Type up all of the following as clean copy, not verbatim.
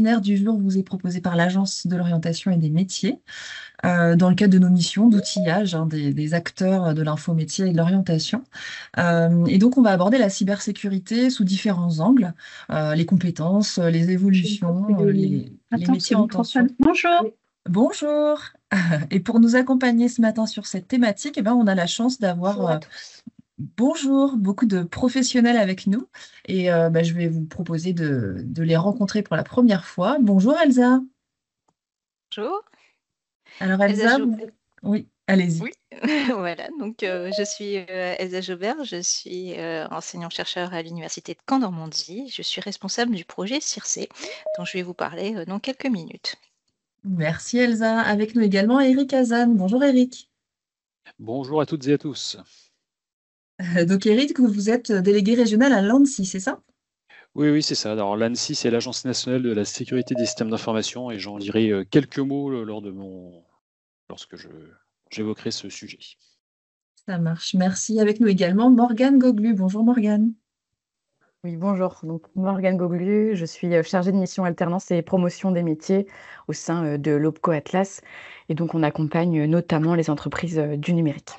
webinaire du jour vous est proposé par l'Agence de l'orientation et des métiers, dans le cadre de nos missions d'outillage des acteurs de l'infométier et de l'orientation. Et donc, on va aborder la cybersécurité sous différents angles, les compétences, les évolutions, les Attends, métiers c'est le en tension. microphone. Bonjour. Bonjour! Et pour nous accompagner ce matin sur cette thématique, eh ben, on a la chance d'avoir Bonjour à tous. bonjour, beaucoup de professionnels avec nous. Et bah, je vais vous proposer de les rencontrer pour la première fois. Bonjour Elsa. Bonjour. Alors Elsa Elsa, Jo- oui, allez-y. Oui, voilà. Donc, je suis Elsa Jobert. Je suis enseignant-chercheur à l'Université de Caen-Normandie. Je suis responsable du projet CIRCE, dont je vais vous parler dans quelques minutes. Merci Elsa. Avec nous également Eric Hazan. Bonjour Eric. Bonjour à toutes et à tous. Donc Eric, vous êtes délégué régional à l'ANSSI, c'est ça? Oui, oui, c'est ça. Alors, l'ANSSI, c'est l'Agence nationale de la sécurité des systèmes d'information, et j'en dirai quelques mots lorsque j'évoquerai ce sujet. Ça marche. Merci. Avec nous également Morgane Goglu. Bonjour Morgane. Oui, bonjour. Donc, Morgane Goglu, je suis chargée de mission alternance et promotion des métiers au sein de l'OPCO Atlas. Et donc, on accompagne notamment les entreprises du numérique.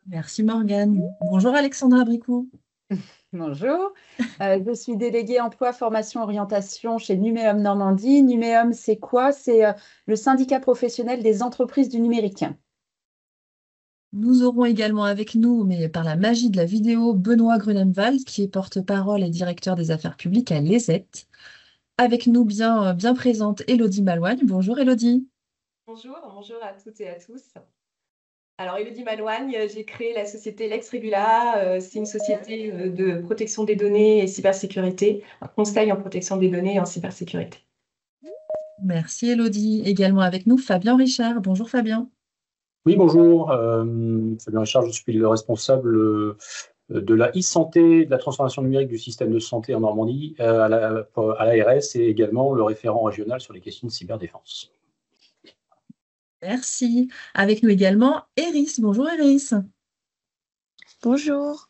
Merci Morgane. Bonjour Alexandra Bricou. Bonjour, je suis déléguée emploi, formation, orientation chez Numéum Normandie. Numéum, c'est quoi? C'est le syndicat professionnel des entreprises du numérique. Nous aurons également avec nous, mais par la magie de la vidéo, Benoît Grunemwald, qui est porte-parole et directeur des affaires publiques à l'ESET. Avec nous, bien présente, Élodie Malouagne. Bonjour Élodie. Bonjour à toutes et à tous. Alors, Élodie Malouagne, j'ai créé la société Lex Regula. C'est une société de protection des données et cybersécurité, un conseil en protection des données et en cybersécurité. Merci Élodie. Également avec nous, Fabien Richard. Bonjour Fabien. Oui, bonjour. Fabien Richard, je suis le responsable de la e-santé, de la transformation numérique du système de santé en Normandie à l'ARS et également le référent régional sur les questions de cyberdéfense. Merci. Avec nous également, Eris. Bonjour Eris. Bonjour.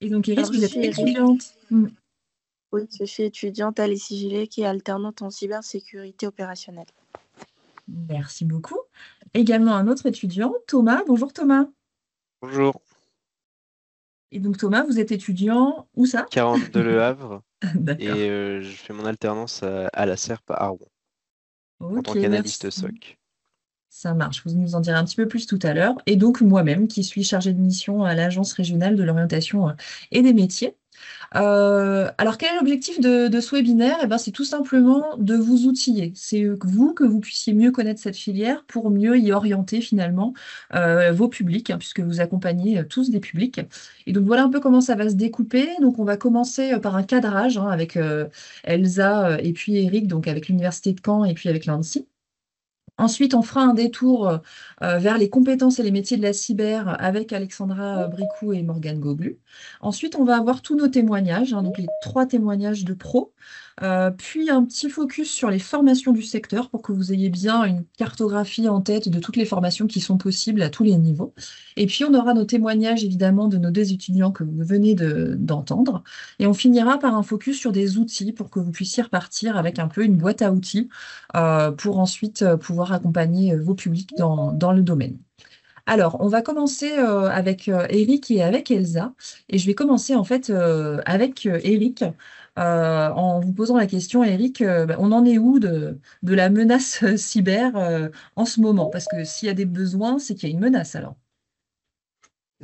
Et donc Eris, Alors, vous je êtes suis Eris. étudiante. Oui, je suis étudiante à l'ECJLEC et alternante en cybersécurité opérationnelle. Merci beaucoup. Également un autre étudiant, Thomas. Bonjour Thomas. Bonjour, Et donc Thomas, vous êtes étudiant où ça? 42 Le Havre D'accord. et je fais mon alternance à la SERP à Rouen en tant Ok, qu'analyste merci. SOC. Ça marche, vous nous en direz un petit peu plus tout à l'heure. Et donc moi-même, qui suis chargée de mission à l'Agence régionale de l'orientation et des métiers. Alors, quel est l'objectif de ce webinaire? Eh ben, c'est tout simplement de vous outiller. C'est que vous puissiez mieux connaître cette filière pour mieux y orienter finalement vos publics, hein, puisque vous accompagnez tous des publics. Et donc, voilà un peu comment ça va se découper. Donc, on va commencer par un cadrage, hein, avec Elsa et puis Eric, donc avec l'Université de Caen et puis avec l'ANSSI. Ensuite, on fera un détour vers les compétences et les métiers de la cyber avec Alexandra Bricou et Morgane Goglu. Ensuite, on va avoir tous nos témoignages, hein, donc les 3 témoignages de pros, puis un petit focus sur les formations du secteur pour que vous ayez bien une cartographie en tête de toutes les formations qui sont possibles à tous les niveaux. Et puis, on aura nos témoignages évidemment de nos 2 étudiants que vous venez d'entendre. Et on finira par un focus sur des outils pour que vous puissiez repartir avec un peu une boîte à outils pour ensuite pouvoir accompagner vos publics dans le domaine. Alors, on va commencer avec Eric et avec Elsa. Et je vais commencer en fait avec Eric en vous posant la question, Eric, on en est où de la menace cyber en ce moment? Parce que s'il y a des besoins, c'est qu'il y a une menace alors.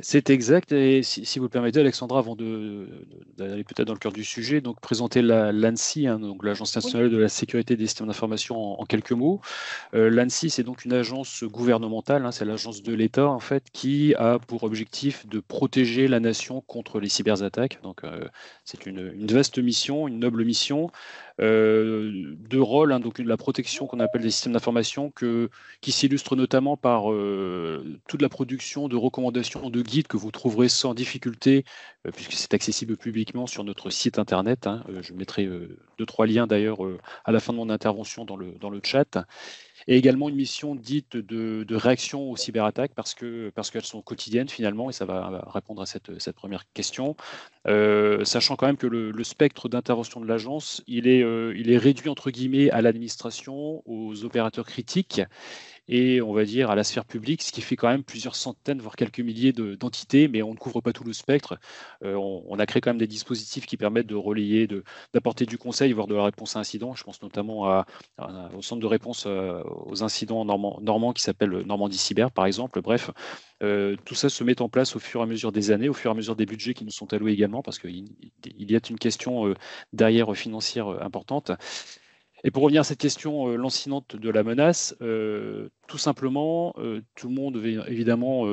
C'est exact, et si vous le permettez, Alexandra, avant d'aller peut-être dans le cœur du sujet, donc présenter l'ANSSI, hein, donc l'Agence nationale de la sécurité des systèmes d'information en quelques mots. L'ANSSI, c'est donc une agence gouvernementale, hein, c'est l'agence de l'État en fait, qui a pour objectif de protéger la nation contre les cyberattaques. Donc c'est une vaste mission, une noble mission de rôle, hein, donc la protection qu'on appelle des systèmes d'information, qui s'illustre notamment par toute la production de recommandations, de guides que vous trouverez sans difficulté, puisque c'est accessible publiquement sur notre site internet, hein. Je mettrai 2-3 liens d'ailleurs à la fin de mon intervention dans le chat. et également une mission dite de réaction aux cyberattaques parce qu'elles sont quotidiennes finalement, et ça va répondre à cette première question. Sachant quand même que le spectre d'intervention de l'agence, il est réduit entre guillemets à l'administration, aux opérateurs critiques et on va dire à la sphère publique, ce qui fait quand même plusieurs centaines, voire quelques milliers d'entités, mais on ne couvre pas tout le spectre. On a créé quand même des dispositifs qui permettent de relayer, d'apporter du conseil, voire de la réponse à incidents. Je pense notamment au centre de réponse aux incidents normands qui s'appelle Normandie Cyber, par exemple. Bref, tout ça se met en place au fur et à mesure des années, au fur et à mesure des budgets qui nous sont alloués également, parce qu'il y a une question derrière financière importante. Et pour revenir à cette question lancinante de la menace, tout simplement, tout le monde évidemment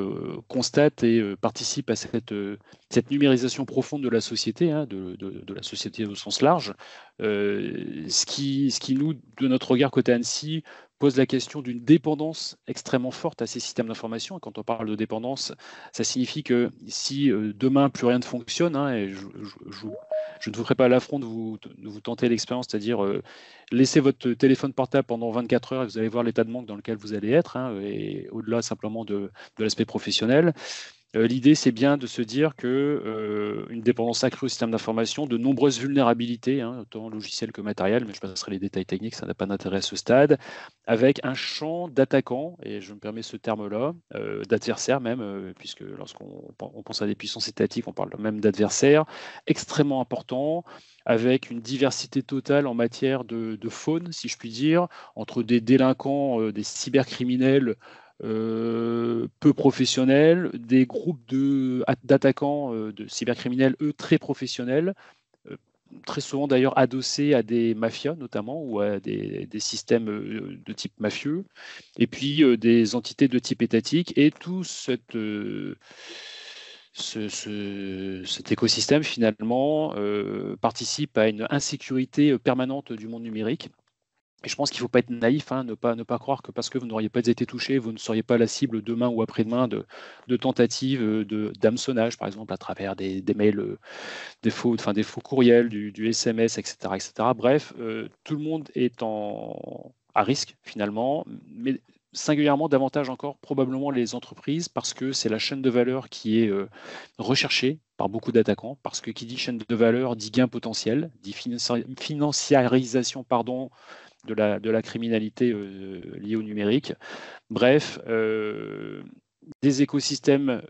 constate et participe à cette numérisation profonde de la société, hein, de la société au sens large, ce qui nous, de notre regard côté Annecy, pose la question d'une dépendance extrêmement forte à ces systèmes d'information. Et quand on parle de dépendance, ça signifie que si demain plus rien ne fonctionne, hein, et je ne vous ferai pas l'affront de vous tenter l'expérience, c'est-à-dire laissez votre téléphone portable pendant 24 heures et vous allez voir l'état de manque dans lequel vous allez être, hein, et au-delà simplement de l'aspect professionnel. L'idée, c'est bien de se dire que une dépendance accrue au système d'information, de nombreuses vulnérabilités, hein, autant logicielles que matérielles, mais je passerai les détails techniques, ça n'a pas d'intérêt à ce stade, avec un champ d'attaquants, et je me permets ce terme-là, d'adversaires même, puisque lorsqu'on pense à des puissances étatiques, on parle même d'adversaires, extrêmement importants, avec une diversité totale en matière de faune, si je puis dire, entre des délinquants, des cybercriminels, peu professionnels, des groupes d'attaquants, de cybercriminels, eux, très professionnels, très souvent d'ailleurs adossés à des mafias notamment, ou à des systèmes de type mafieux, et puis des entités de type étatique, et tout cet écosystème finalement participe à une insécurité permanente du monde numérique. Et je pense qu'il ne faut pas être naïf, hein, ne pas croire que parce que vous n'auriez pas été touché, vous ne seriez pas la cible demain ou après-demain de tentatives d'hameçonnage, par exemple, à travers des mails, des faux courriels, du SMS, etc. etc. Bref, tout le monde est à risque finalement, mais singulièrement davantage encore probablement les entreprises, parce que c'est la chaîne de valeur qui est recherchée par beaucoup d'attaquants, parce que qui dit chaîne de valeur dit gain potentiel, dit financiarisation, pardon, de la criminalité liée au numérique. Bref, des écosystèmes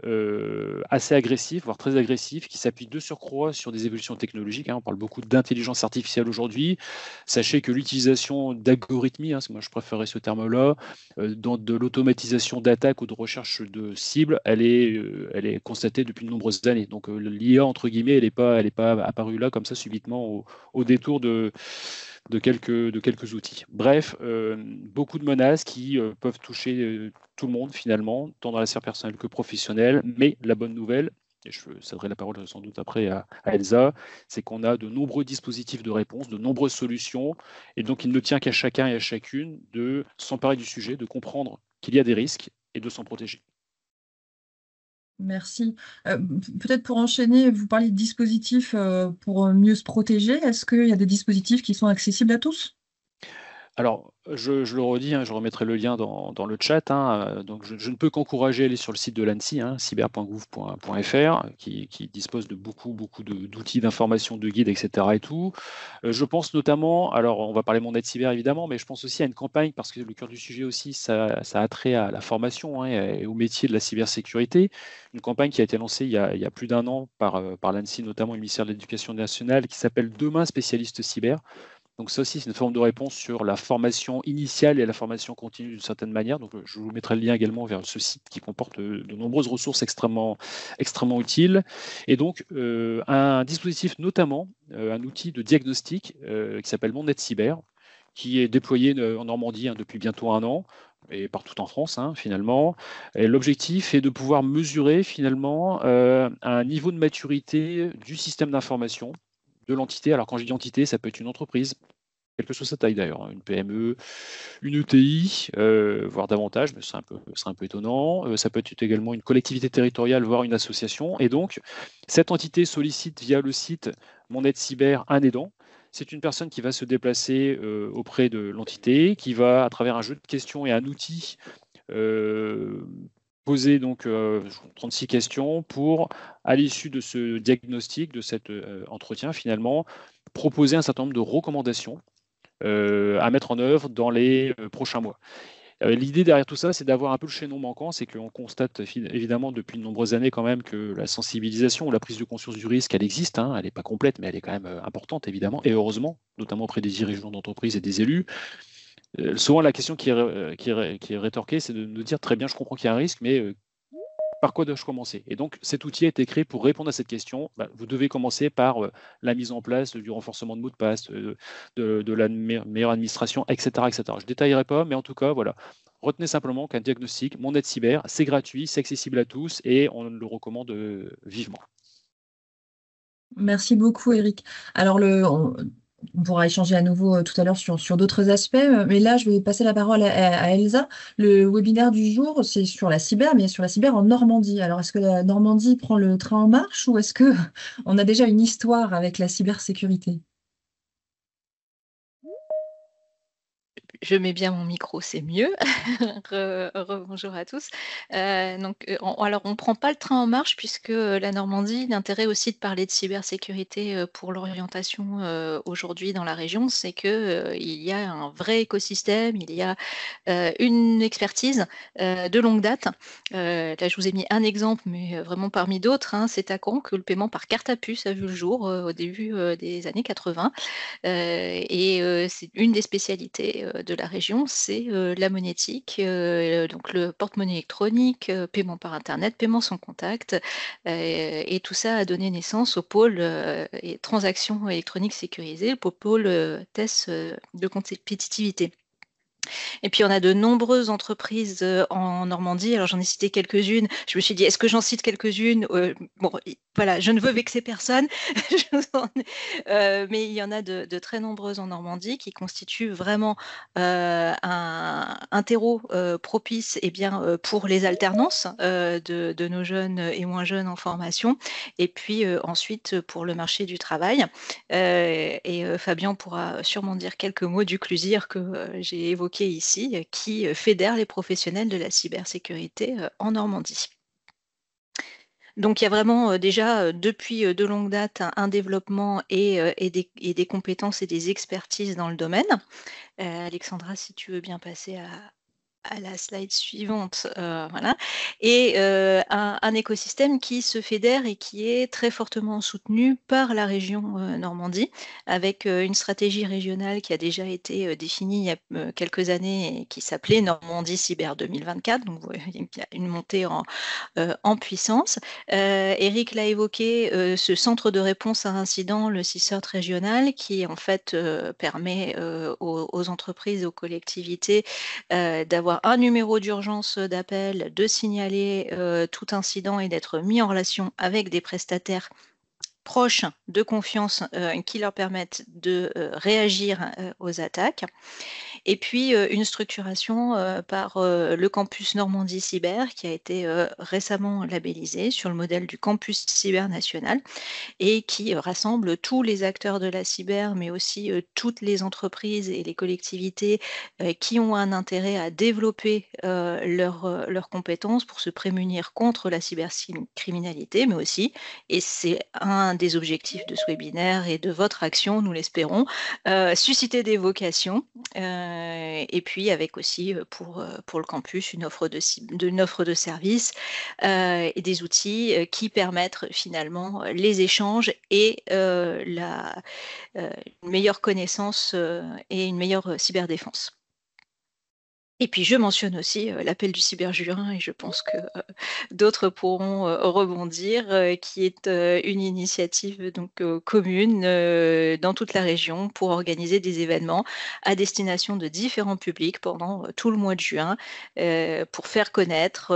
assez agressifs, voire très agressifs, qui s'appuient de surcroît sur des évolutions technologiques. Hein. On parle beaucoup d'intelligence artificielle aujourd'hui. Sachez que l'utilisation d'algorithmies, hein, moi je préférais ce terme-là, dans de l'automatisation d'attaques ou de recherche de cibles, elle est constatée depuis de nombreuses années. Donc l'IA, entre guillemets, elle n'est pas apparue là comme ça subitement au détour de quelques outils. Bref, beaucoup de menaces qui peuvent toucher tout le monde finalement, tant dans la sphère personnelle que professionnelle, mais la bonne nouvelle, et je céderai la parole sans doute après à Elsa, c'est qu'on a de nombreux dispositifs de réponse, de nombreuses solutions, et donc il ne tient qu'à chacun et à chacune de s'emparer du sujet, de comprendre qu'il y a des risques et de s'en protéger. Merci. Peut-être pour enchaîner, vous parliez de dispositifs pour mieux se protéger. Est-ce qu'il y a des dispositifs qui sont accessibles à tous? Alors, je le redis, hein, je remettrai le lien dans le chat. Hein, donc je ne peux qu'encourager à aller sur le site de l'Annecy, hein, cyber.gouv.fr, qui dispose de beaucoup d'outils, d'informations, de guides, etc. et tout. Je pense notamment, alors on va parler Mon Aide Cyber évidemment, mais je pense aussi à une campagne, parce que le cœur du sujet aussi, ça a trait à la formation, hein, et au métier de la cybersécurité. Une campagne qui a été lancée il y a plus d'un an par l'Annecy, notamment le ministère de l'Éducation nationale, qui s'appelle Demain spécialiste cyber. Donc ça aussi, c'est une forme de réponse sur la formation initiale et la formation continue d'une certaine manière. Donc je vous mettrai le lien également vers ce site qui comporte de nombreuses ressources extrêmement utiles. Et donc un dispositif, notamment un outil de diagnostic qui s'appelle Mon Aide Cyber, qui est déployé en Normandie depuis bientôt un an, et partout en France finalement. L'objectif est de pouvoir mesurer finalement un niveau de maturité du système d'information de l'entité. Alors quand je dis entité, ça peut être une entreprise, quelle que soit sa taille d'ailleurs, hein, une PME, une ETI, voire davantage, mais ce serait un peu étonnant. Ça peut être également une collectivité territoriale, voire une association. Et donc, cette entité sollicite via le site Mon Aide Cyber un aidant C'est une personne qui va se déplacer auprès de l'entité, qui va, à travers un jeu de questions et un outil, poser donc 36 questions pour, à l'issue de ce diagnostic, de cet entretien, finalement, proposer un certain nombre de recommandations à mettre en œuvre dans les prochains mois. L'idée derrière tout ça, c'est d'avoir un peu le chaînon manquant, c'est qu'on constate évidemment depuis de nombreuses années quand même que la sensibilisation ou la prise de conscience du risque, elle existe, hein, elle n'est pas complète, mais elle est quand même importante évidemment, et heureusement, notamment auprès des dirigeants d'entreprise et des élus. Souvent la question qui est rétorquée, c'est de nous dire très bien, je comprends qu'il y a un risque, mais par quoi dois-je commencer? Et donc cet outil a été créé pour répondre à cette question. Vous devez commencer par la mise en place du renforcement de mots de passe, de la meilleure administration, etc., etc. Je ne détaillerai pas, mais en tout cas, voilà. Retenez simplement qu'un diagnostic, Mon Aide Cyber, c'est gratuit, c'est accessible à tous et on le recommande vivement. Merci beaucoup, Eric. Alors, on pourra échanger à nouveau tout à l'heure sur d'autres aspects, mais là, je vais passer la parole à Elsa. Le webinaire du jour, c'est sur la cyber, mais sur la cyber en Normandie. Alors, est-ce que la Normandie prend le train en marche ou est-ce que on a déjà une histoire avec la cybersécurité? Je mets bien mon micro, c'est mieux. Bonjour à tous. Alors, on ne prend pas le train en marche puisque la Normandie, l'intérêt aussi de parler de cybersécurité pour l'orientation aujourd'hui dans la région, c'est qu'il y a un vrai écosystème, il y a une expertise de longue date. Là, je vous ai mis un exemple, mais vraiment parmi d'autres, hein, c'est à Caen que le paiement par carte à puce a vu le jour au début des années 80. C'est une des spécialités de la région, c'est la monétique, donc le porte-monnaie électronique, paiement par internet, paiement sans contact, et tout ça a donné naissance au pôle et transactions électroniques sécurisées, au pôle TES de compétitivité. Et puis on a de nombreuses entreprises en Normandie. Alors j'en ai cité quelques-unes. Je me suis dit, est-ce que j'en cite quelques-unes? Bon, voilà, je ne veux vexer personne. Mais il y en a de très nombreuses en Normandie qui constituent vraiment un terreau propice pour les alternances de nos jeunes et moins jeunes en formation. Et puis ensuite pour le marché du travail. Fabien pourra sûrement dire quelques mots du CLUSIR que j'ai évoqué ici, qui fédère les professionnels de la cybersécurité en Normandie. Donc il y a vraiment déjà depuis de longue date un développement et des compétences et des expertises dans le domaine. Alexandra, si tu veux bien passer à la slide suivante, voilà. Et un écosystème qui se fédère et qui est très fortement soutenu par la région Normandie, avec une stratégie régionale qui a déjà été définie il y a quelques années et qui s'appelait Normandie Cyber 2024. Donc il y a une montée en puissance. Eric l'a évoqué, ce centre de réponse à incidents, le CICERT régional, qui en fait permet aux entreprises et aux collectivités d'avoir un numéro d'urgence d'appel, de signaler tout incident et d'être mis en relation avec des prestataires proches de confiance qui leur permettent de réagir aux attaques. Et puis une structuration par le campus Normandie Cyber qui a été récemment labellisé sur le modèle du campus cyber national et qui rassemble tous les acteurs de la cyber, mais aussi toutes les entreprises et les collectivités qui ont un intérêt à développer leurs compétences pour se prémunir contre la cybercriminalité, mais aussi, et c'est un des objectifs de ce webinaire et de votre action, nous l'espérons, susciter des vocations, et puis avec aussi pour le campus une offre de services et des outils qui permettent finalement les échanges et une meilleure connaissance et une meilleure cyberdéfense. Et puis je mentionne aussi l'appel du cyberjurin et je pense que d'autres pourront rebondir, qui est une initiative donc commune dans toute la région pour organiser des événements à destination de différents publics pendant tout le mois de juin pour faire connaître,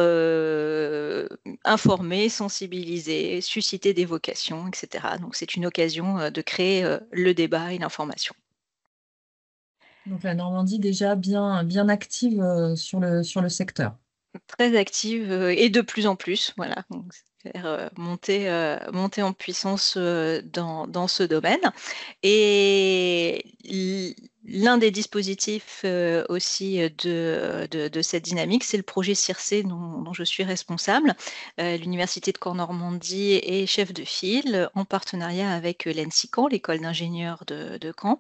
informer, sensibiliser, susciter des vocations, etc. Donc c'est une occasion de créer le débat et l'information. Donc la Normandie déjà bien active sur le secteur. très active et de plus en plus, voilà. Donc, c'est-à-dire, monter en puissance dans ce domaine. Et l'un des dispositifs aussi de cette dynamique, c'est le projet CIRCE dont je suis responsable. L'Université de Caen-Normandie est chef de file en partenariat avec l'ENSI Caen, l'école d'ingénieurs de Caen,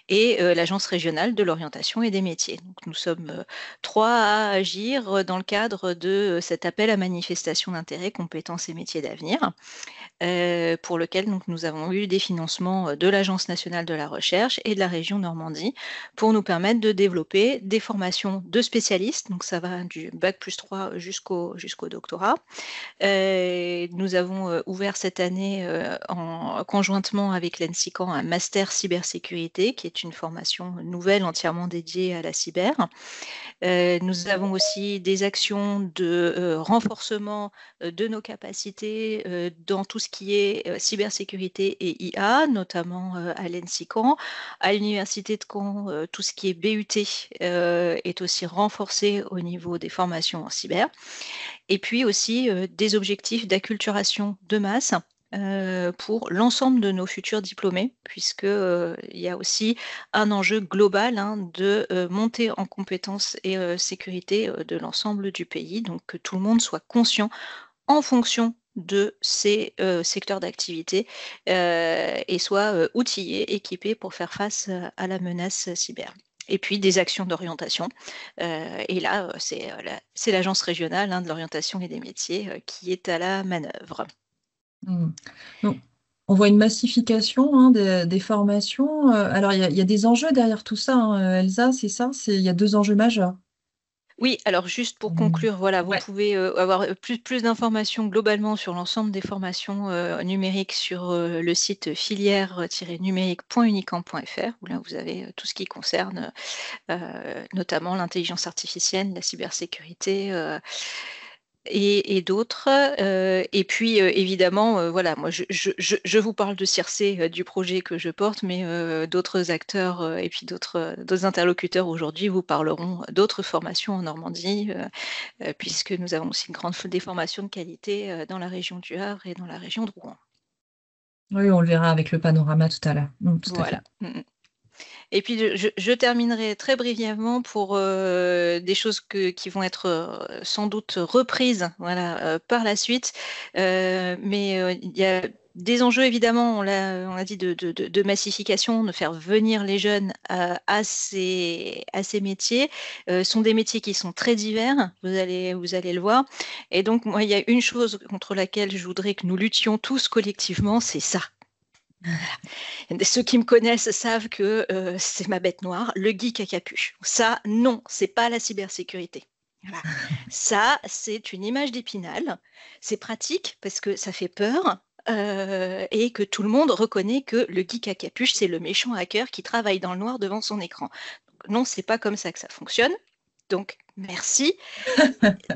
et l'Agence régionale de l'orientation et des métiers. Donc, nous sommes 3 à agir dans le cadre de cet appel à manifestation d'intérêt compétences et métiers d'avenir, pour lequel donc, nous avons eu des financements de l'Agence nationale de la recherche et de la région Normandie pour nous permettre de développer des formations de spécialistes, donc ça va du bac+3 jusqu'au doctorat. Nous avons ouvert cette année conjointement avec l'ENSI Caen un master cybersécurité qui est une formation nouvelle entièrement dédiée à la cyber. Nous avons aussi des actions de renforcement de nos capacités dans tout ce qui est cybersécurité et IA, notamment à l'ENSI Caen. À l'Université de Caen, tout ce qui est BUT est aussi renforcé au niveau des formations en cyber. Et puis aussi des objectifs d'acculturation de masse pour l'ensemble de nos futurs diplômés, puisqu'il y a aussi un enjeu global de montée en compétences et sécurité de l'ensemble du pays, donc que tout le monde soit conscient en fonction de ces secteurs d'activité et soit outillé, équipé pour faire face à la menace cyber. Et puis des actions d'orientation. Et là, c'est l'Agence régionale de l'orientation et des métiers qui est à la manœuvre. Donc, on voit une massification des formations. Alors, il y a des enjeux derrière tout ça, Elsa, c'est ça? Il y a 2 enjeux majeurs. Oui, alors juste pour conclure, voilà, vous Ouais. pouvez avoir plus d'informations globalement sur l'ensemble des formations numériques sur le site filière-numérique.unicamp.fr, où là vous avez tout ce qui concerne notamment l'intelligence artificielle, la cybersécurité et d'autres. Et puis évidemment, voilà, moi je vous parle de CIRCE, du projet que je porte, mais d'autres acteurs et puis d'autres interlocuteurs aujourd'hui vous parleront d'autres formations en Normandie, puisque nous avons aussi des formations de qualité dans la région du Havre et dans la région de Rouen. Oui, on le verra avec le panorama tout à l'heure. Tout à fait. Voilà. Et puis je terminerai très brièvement pour des choses qui vont être sans doute reprises, voilà, par la suite. Mais il y a des enjeux, évidemment, on l'a dit, de massification, de faire venir les jeunes à ces métiers. Sont des métiers qui sont très divers, vous allez le voir. Et donc, moi, il y a une chose contre laquelle je voudrais que nous luttions tous collectivement, c'est ça. Voilà. Ceux qui me connaissent savent que c'est ma bête noire, le geek à capuche. Ça, non, c'est pas la cybersécurité. Voilà. Ça, c'est une image d'Épinal. C'est pratique parce que ça fait peur et que tout le monde reconnaît que le geek à capuche, c'est le méchant hacker qui travaille dans le noir devant son écran. Donc, non, c'est pas comme ça que ça fonctionne. Donc, merci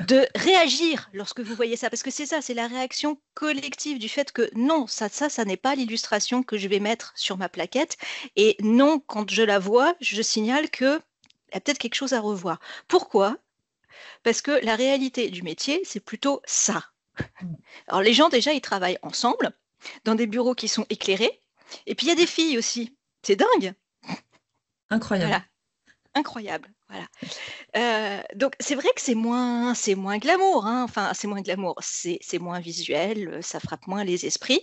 de réagir lorsque vous voyez ça, parce que c'est ça, c'est la réaction collective du fait que non, ça n'est pas l'illustration que je vais mettre sur ma plaquette, et non, quand je la vois, je signale qu'il y a peut-être quelque chose à revoir. Pourquoi? Parce que la réalité du métier, c'est plutôt ça. Alors les gens, déjà, ils travaillent ensemble, dans des bureaux qui sont éclairés, et puis il y a des filles aussi. C'est dingue. Incroyable. Voilà. Incroyable, voilà. Donc c'est vrai que c'est moins glamour, hein. Enfin c'est moins glamour, c'est moins visuel, ça frappe moins les esprits.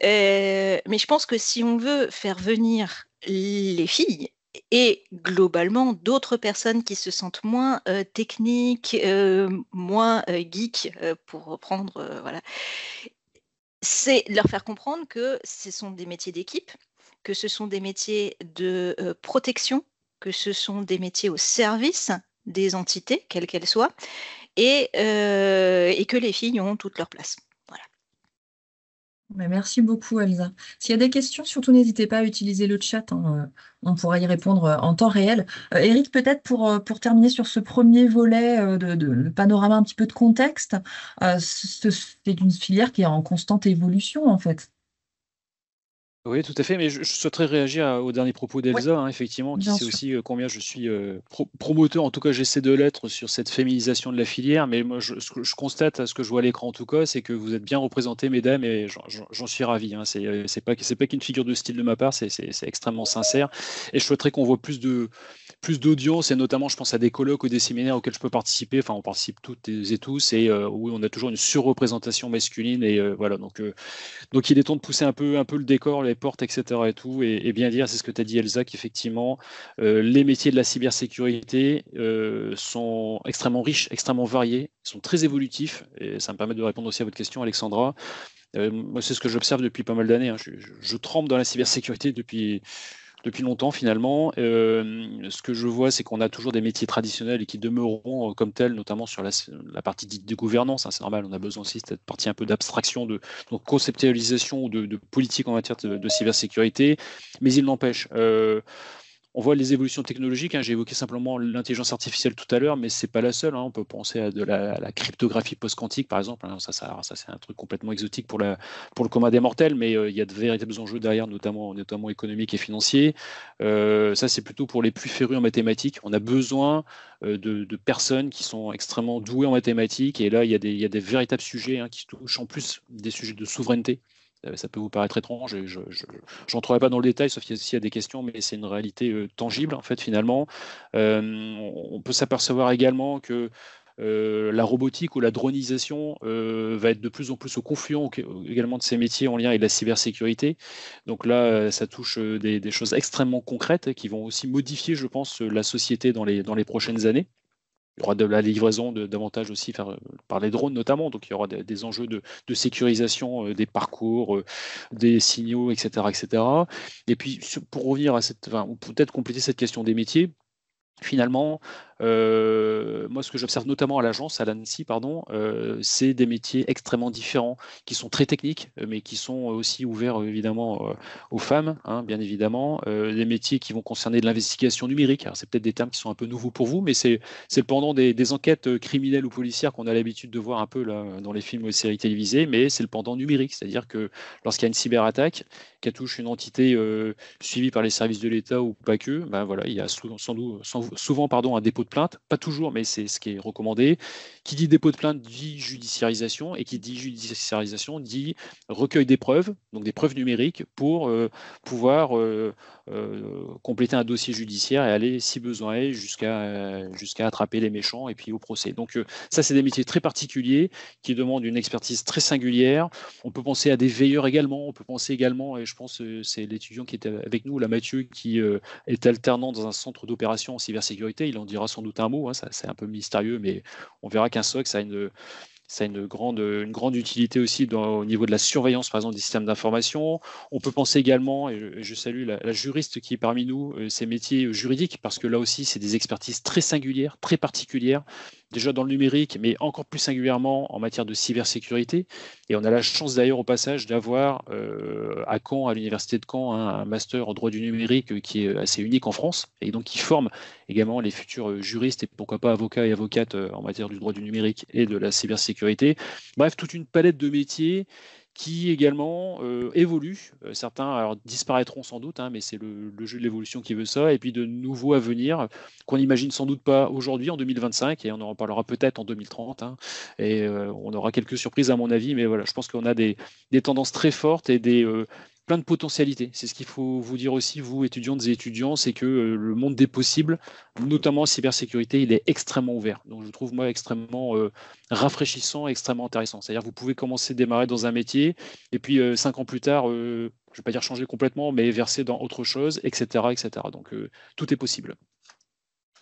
Mais je pense que si on veut faire venir les filles et globalement d'autres personnes qui se sentent moins techniques, moins geeks, pour reprendre, voilà, c'est leur faire comprendre que ce sont des métiers d'équipe, que ce sont des métiers de protection, que ce sont des métiers au service des entités, quelles qu'elles soient, et que les filles ont toute leur place. Voilà. Merci beaucoup, Elsa. S'il y a des questions, surtout n'hésitez pas à utiliser le chat, on pourra y répondre en temps réel. Eric, peut-être pour terminer sur ce premier volet le panorama, un petit peu de contexte, c'est une filière qui est en constante évolution en fait. Oui, tout à fait, mais je souhaiterais réagir au dernier propos Oui, d'Elsa, effectivement, qui bien sait sûr. aussi combien je suis promoteur, en tout cas j'essaie de l'être sur cette féminisation de la filière, mais moi ce que je constate, à ce que je vois à l'écran en tout cas, c'est que vous êtes bien représentées, mesdames, et j'en suis ravi. C'est pas qu'une figure de style de ma part, c'est extrêmement sincère, et je souhaiterais qu'on voit plus d'audience, et notamment je pense à des colloques ou des séminaires auxquels je peux participer, enfin on participe toutes et tous, et où on a toujours une surreprésentation masculine, et voilà, donc il est temps de pousser un peu le décor, les portes, etc. et tout, et bien dire, c'est ce que tu as dit Elsa, qu'effectivement, les métiers de la cybersécurité sont extrêmement riches, extrêmement variés, sont très évolutifs, et ça me permet de répondre aussi à votre question, Alexandra. Moi, c'est ce que j'observe depuis pas mal d'années. Je trempe dans la cybersécurité depuis longtemps finalement. Ce que je vois, c'est qu'on a toujours des métiers traditionnels et qui demeureront comme tels, notamment sur la partie dite de gouvernance. C'est normal, on a besoin aussi de cette partie un peu d'abstraction, donc conceptualisation ou de politique en matière de cybersécurité. Mais il n'empêche, on voit les évolutions technologiques. J'ai évoqué simplement l'intelligence artificielle tout à l'heure, mais c'est pas la seule. On peut penser à à la cryptographie post-quantique, par exemple. Ça c'est un truc complètement exotique pour le commun des mortels, mais il y a de véritables enjeux derrière, notamment économiques et financiers. Ça, c'est plutôt pour les plus férus en mathématiques. On a besoin de personnes qui sont extrêmement douées en mathématiques. Et là, il y a des véritables sujets qui touchent en plus des sujets de souveraineté. Ça peut vous paraître étrange, et je n'entrerai pas dans le détail, sauf s'il y a des questions, mais c'est une réalité tangible, en fait, finalement. On peut s'apercevoir également que la robotique ou la dronisation va être de plus en plus au confluent également de ces métiers en lien avec la cybersécurité. Donc là, ça touche des choses extrêmement concrètes qui vont aussi modifier, je pense, la société dans les prochaines années. Il y aura de la livraison davantage aussi par les drones notamment, donc il y aura des enjeux de sécurisation des parcours, des signaux, etc., etc. Et puis pour revenir à ou peut-être compléter cette question des métiers, finalement, moi, ce que j'observe notamment à l'ANSSI, pardon, c'est des métiers extrêmement différents, qui sont très techniques, mais qui sont aussi ouverts évidemment aux femmes, bien évidemment. Des métiers qui vont concerner de l'investigation numérique. Alors, c'est peut-être des termes qui sont un peu nouveaux pour vous, mais c'est le pendant des enquêtes criminelles ou policières qu'on a l'habitude de voir un peu là, dans les films ou les séries télévisées, mais c'est le pendant numérique. C'est-à-dire que lorsqu'il y a une cyberattaque qui touche une entité suivie par les services de l'État ou pas que, ben voilà, il y a souvent un dépôt de plainte, pas toujours, mais c'est ce qui est recommandé. Qui dit dépôt de plainte dit judiciarisation, et qui dit judiciarisation dit recueil des preuves, donc des preuves numériques pour pouvoir compléter un dossier judiciaire et aller, si besoin est, jusqu'à attraper les méchants et puis au procès. Donc ça, c'est des métiers très particuliers qui demandent une expertise très singulière. On peut penser à des veilleurs également, on peut penser également, et je pense que c'est l'étudiant qui était avec nous, là, Mathieu, qui est alternant dans un centre d'opération en cybersécurité. Il en dira sans doute un mot, ça c'est un peu mystérieux, mais on verra qu'un SOC, ça a une grande utilité aussi au niveau de la surveillance, par exemple, des systèmes d'information. On peut penser également, et je salue la juriste qui est parmi nous, ces métiers juridiques, parce que là aussi, c'est des expertises très singulières, très particulières, déjà dans le numérique, mais encore plus singulièrement en matière de cybersécurité. Et on a la chance d'ailleurs au passage d'avoir à Caen, à l'université de Caen, un master en droit du numérique qui est assez unique en France, et donc qui forme également les futurs juristes et pourquoi pas avocats et avocates en matière du droit du numérique et de la cybersécurité. Bref, toute une palette de métiers qui également évoluent. Certains alors, disparaîtront sans doute, mais c'est le jeu de l'évolution qui veut ça, et puis de nouveaux à venir qu'on n'imagine sans doute pas aujourd'hui en 2025, et on en parlera peut-être en 2030, et on aura quelques surprises à mon avis, mais voilà, je pense qu'on a des tendances très fortes et plein de potentialités. C'est ce qu'il faut vous dire aussi, vous, étudiantes et étudiants, c'est que le monde des possibles, notamment en cybersécurité, il est extrêmement ouvert. Donc je trouve, moi, extrêmement rafraîchissant et extrêmement intéressant. C'est-à-dire vous pouvez commencer, démarrer dans un métier, et puis 5 ans plus tard, je ne vais pas dire changer complètement, mais verser dans autre chose, etc. etc. Donc tout est possible.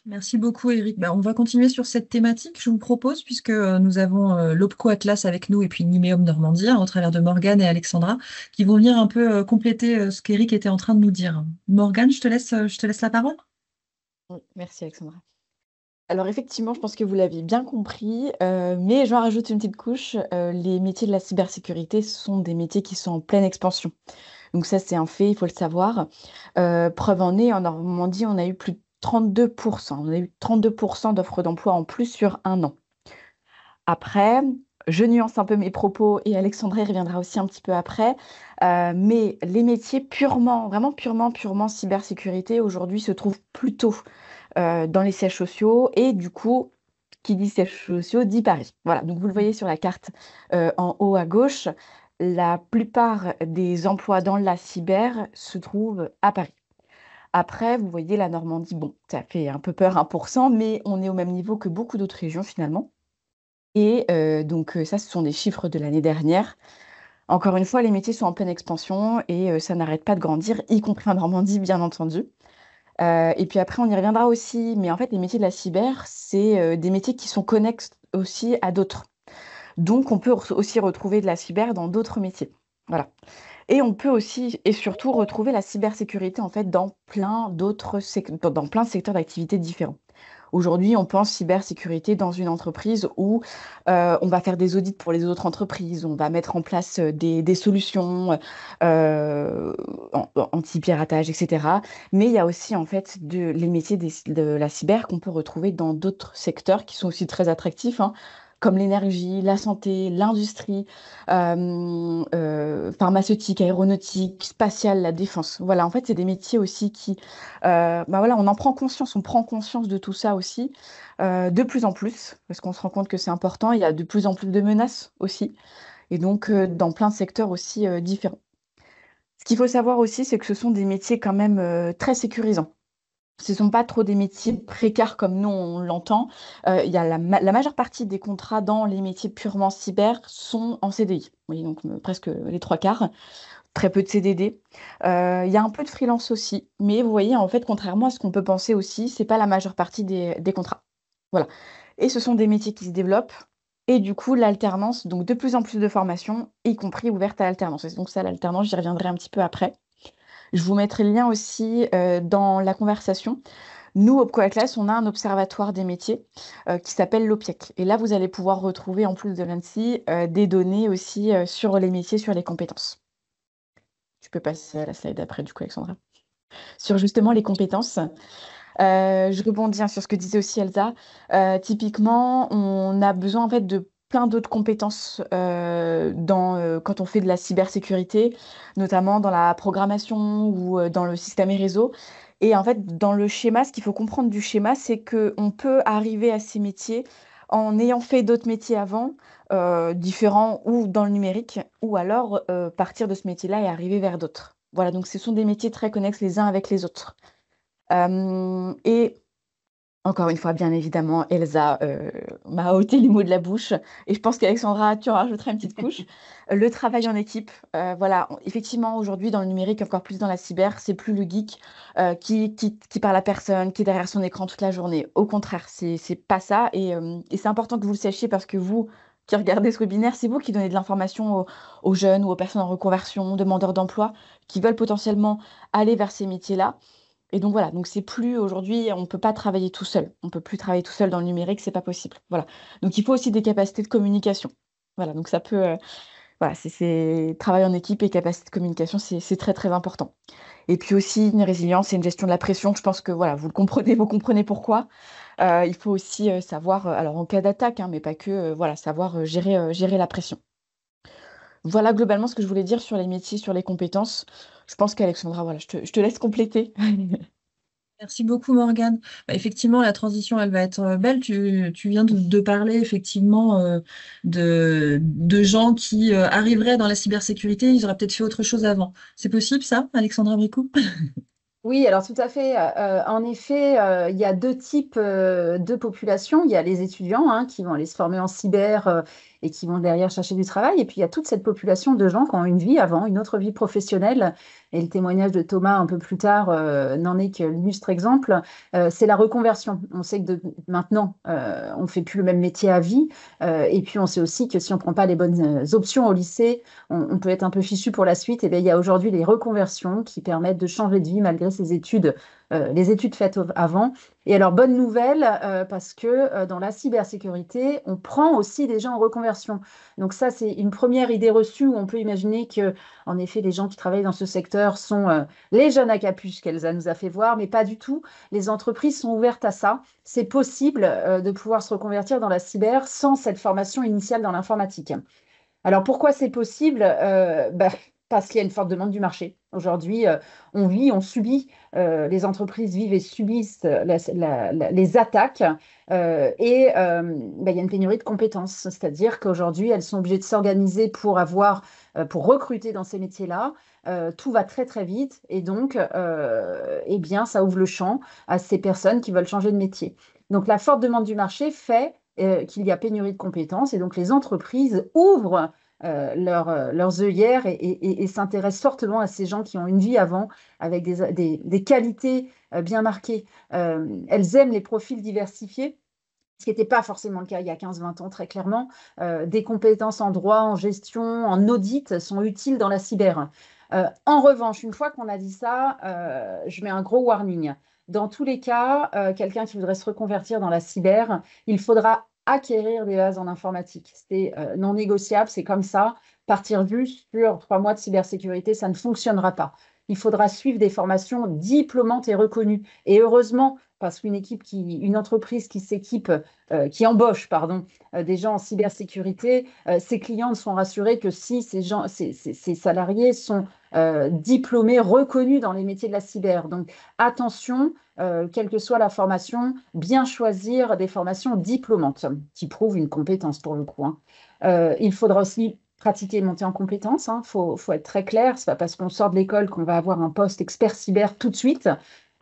Merci beaucoup, Eric. On va continuer sur cette thématique, je vous propose, puisque nous avons l'OPCO Atlas avec nous et puis Numéum Normandie, au travers de Morgane et Alexandra, qui vont venir un peu compléter ce qu'Eric était en train de nous dire. Morgane, je te laisse la parole. Oui, merci Alexandra. Alors effectivement, je pense que vous l'avez bien compris, mais je vais en rajouter une petite couche. Les métiers de la cybersécurité sont des métiers qui sont en pleine expansion. Donc ça, c'est un fait, il faut le savoir. Preuve en est, en Normandie, on a eu plus de 32%. On a eu 32% d'offres d'emploi en plus sur un an. Après, Je nuance un peu mes propos et Alexandra y reviendra aussi un petit peu après. Mais les métiers vraiment purement cybersécurité aujourd'hui se trouvent plutôt dans les sièges sociaux et du coup, qui dit sièges sociaux dit Paris. Voilà, donc vous le voyez sur la carte en haut à gauche, la plupart des emplois dans la cyber se trouvent à Paris. Après, vous voyez la Normandie, bon, ça fait un peu peur 1%, mais on est au même niveau que beaucoup d'autres régions finalement. Et donc ça, ce sont des chiffres de l'année dernière. Encore une fois, les métiers sont en pleine expansion et ça n'arrête pas de grandir, y compris en Normandie, bien entendu. Et puis après, on y reviendra aussi, mais en fait, les métiers de la cyber, c'est des métiers qui sont connexes aussi à d'autres. Donc, on peut aussi retrouver de la cyber dans d'autres métiers. Voilà. Et on peut aussi et surtout retrouver la cybersécurité en fait dans plein dans plein de secteurs d'activité différents. Aujourd'hui, on pense cybersécurité dans une entreprise où on va faire des audits pour les autres entreprises, on va mettre en place des solutions anti-piratage, etc. Mais il y a aussi en fait les métiers de la cyber qu'on peut retrouver dans d'autres secteurs qui sont aussi très attractifs, hein, comme l'énergie, la santé, l'industrie, pharmaceutique, aéronautique, spatiale, la défense. Voilà, en fait, c'est des métiers aussi qui, voilà, on prend conscience de tout ça aussi, de plus en plus, parce qu'on se rend compte que c'est important. Il y a de plus en plus de menaces aussi, et donc dans plein de secteurs aussi différents. Ce qu'il faut savoir aussi, c'est que ce sont des métiers quand même très sécurisants. Ce ne sont pas trop des métiers précaires comme nous on l'entend. Il y a la majeure partie des contrats dans les métiers purement cyber sont en CDI. Oui, donc presque les trois quarts. Très peu de CDD. Il y a un peu de freelance aussi. Mais vous voyez, en fait, contrairement à ce qu'on peut penser aussi, ce n'est pas la majeure partie des contrats. Voilà. Et ce sont des métiers qui se développent. Et du coup, l'alternance, donc de plus en plus de formations, y compris ouverte à l'alternance. Et donc ça, l'alternance, j'y reviendrai un petit peu après. Je vous mettrai le lien aussi dans la conversation. Nous, au Atlas, on a un observatoire des métiers qui s'appelle l'OPIEC. Et là, vous allez pouvoir retrouver, en plus de l'ANSSI, des données aussi sur les métiers, sur les compétences. Tu peux passer à la slide d'après, du coup, Alexandra. Sur justement les compétences. Je rebondis sur ce que disait aussi Elsa. Typiquement, on a besoin en fait de plein d'autres compétences quand on fait de la cybersécurité, notamment dans la programmation ou dans le système et réseau. Et en fait, dans le schéma, ce qu'il faut comprendre du schéma, c'est qu'on peut arriver à ces métiers en ayant fait d'autres métiers avant, différents ou dans le numérique, ou alors partir de ce métier-là et arriver vers d'autres. Voilà, donc ce sont des métiers très connexes les uns avec les autres. Et encore une fois, bien évidemment, Elsa m'a ôté les mots de la bouche. Et je pense qu'Alexandra, tu en rajouteras une petite couche. Le travail en équipe. Voilà, effectivement, aujourd'hui, dans le numérique, encore plus dans la cyber, c'est plus le geek qui parle à personne, qui est derrière son écran toute la journée. Au contraire, c'est pas ça. Et c'est important que vous le sachiez parce que vous qui regardez ce webinaire, c'est vous qui donnez de l'information aux jeunes ou aux personnes en reconversion, demandeurs d'emploi, qui veulent potentiellement aller vers ces métiers-là. Et donc voilà, donc c'est plus aujourd'hui, on ne peut pas travailler tout seul. On ne peut plus travailler tout seul dans le numérique, c'est pas possible. Voilà. Donc il faut aussi des capacités de communication. Voilà, donc ça peut, voilà, c'est travail en équipe et capacité de communication, c'est très très important. Et puis aussi une résilience et une gestion de la pression. Je pense que voilà, vous comprenez pourquoi. Il faut aussi savoir, alors en cas d'attaque, hein, mais pas que, voilà, savoir gérer la pression. Voilà globalement ce que je voulais dire sur les métiers, sur les compétences. Je pense qu'Alexandra, voilà, je te laisse compléter. Merci beaucoup, Morgane. Bah, effectivement, la transition, elle va être belle. Tu viens de parler effectivement de gens qui arriveraient dans la cybersécurité. Ils auraient peut-être fait autre chose avant. C'est possible, ça, Alexandra Bricou? Oui, alors tout à fait. En effet, il y a deux types de populations. Il y a les étudiants qui vont aller se former en cyber et qui vont derrière chercher du travail. Et puis il y a toute cette population de gens qui ont une vie avant, une autre vie professionnelle. Et le témoignage de Thomas un peu plus tard n'en est que l'illustre exemple. C'est la reconversion. On sait que maintenant, on ne fait plus le même métier à vie. Et puis on sait aussi que si on ne prend pas les bonnes options au lycée, on peut être un peu fichu pour la suite. Et bien, il y a aujourd'hui les reconversions qui permettent de changer de vie malgré ses études les études faites avant. Et alors, bonne nouvelle, parce que dans la cybersécurité, on prend aussi des gens en reconversion. Donc ça, c'est une première idée reçue où on peut imaginer que, en effet, les gens qui travaillent dans ce secteur sont les jeunes à capuche qu'Elsa nous a fait voir, mais pas du tout. Les entreprises sont ouvertes à ça. C'est possible de pouvoir se reconvertir dans la cyber sans cette formation initiale dans l'informatique. Alors pourquoi c'est possible? Parce qu'il y a une forte demande du marché. Aujourd'hui, on vit, on subit, les entreprises vivent et subissent les attaques et il y a une pénurie de compétences. C'est-à-dire qu'aujourd'hui, elles sont obligées de s'organiser pour recruter dans ces métiers-là. Tout va très très vite et donc ça ouvre le champ à ces personnes qui veulent changer de métier. Donc la forte demande du marché fait qu'il y a pénurie de compétences et donc les entreprises ouvrent leurs œillères et s'intéressent fortement à ces gens qui ont une vie avant avec des qualités bien marquées. Elles aiment les profils diversifiés, ce qui n'était pas forcément le cas il y a 15-20 ans, très clairement. Des compétences en droit, en gestion, en audit sont utiles dans la cyber. En revanche, une fois qu'on a dit ça, je mets un gros warning. Dans tous les cas, quelqu'un qui voudrait se reconvertir dans la cyber, il faudra acquérir des bases en informatique. C'est non négociable, c'est comme ça. Partir juste sur 3 mois de cybersécurité, ça ne fonctionnera pas. Il faudra suivre des formations diplômantes et reconnues. Et heureusement, parce une entreprise qui s'équipe, qui embauche, des gens en cybersécurité, ses clients sont rassurés que si ces salariés sont diplômés, reconnus dans les métiers de la cyber. Donc attention, quelle que soit la formation, bien choisir des formations diplômantes qui prouvent une compétence pour le coup. Il faudra aussi pratiquer et monter en compétences. Faut être très clair, ce n'est pas parce qu'on sort de l'école qu'on va avoir un poste expert cyber tout de suite.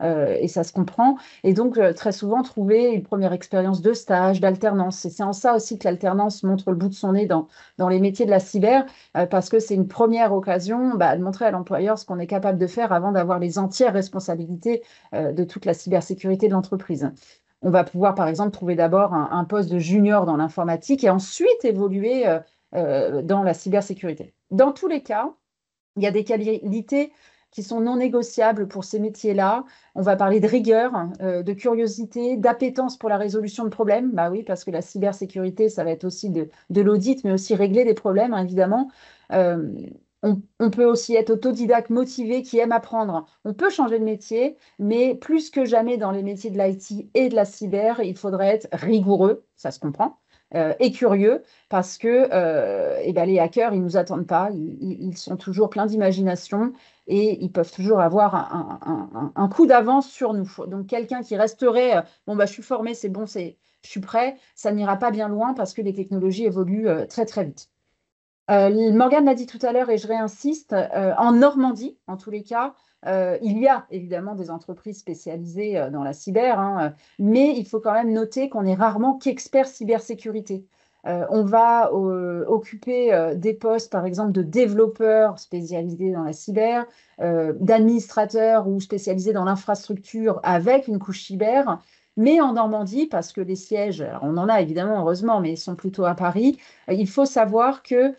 Et ça se comprend. Et donc, très souvent, trouver une première expérience de stage, d'alternance. Et c'est en ça aussi que l'alternance montre le bout de son nez dans les métiers de la cyber, parce que c'est une première occasion de montrer à l'employeur ce qu'on est capable de faire avant d'avoir les entières responsabilités de toute la cybersécurité de l'entreprise. On va pouvoir, par exemple, trouver d'abord un poste de junior dans l'informatique et ensuite évoluer dans la cybersécurité. Dans tous les cas, il y a des qualités qui sont non négociables pour ces métiers-là. On va parler de rigueur, de curiosité, d'appétence pour la résolution de problèmes. Bah oui, parce que la cybersécurité, ça va être aussi de l'audit, mais aussi régler des problèmes, évidemment. On peut aussi être autodidacte, motivé, qui aime apprendre. On peut changer de métier, mais plus que jamais dans les métiers de l'IT et de la cyber, il faudrait être rigoureux, ça se comprend, et curieux, parce que les hackers, ils ne nous attendent pas, ils sont toujours pleins d'imagination et ils peuvent toujours avoir un coup d'avance sur nous. Donc quelqu'un qui resterait, je suis formé, c'est bon, je suis prêt, ça n'ira pas bien loin parce que les technologies évoluent très très vite. Morgane l'a dit tout à l'heure et je réinsiste, en Normandie, en tous les cas, il y a évidemment des entreprises spécialisées dans la cyber, mais il faut quand même noter qu'on est rarement qu'expert cybersécurité. On va occuper des postes, par exemple, de développeurs spécialisés dans la cyber, d'administrateurs ou spécialisés dans l'infrastructure avec une couche cyber. Mais en Normandie, parce que les sièges, on en a évidemment, heureusement, mais ils sont plutôt à Paris, il faut savoir que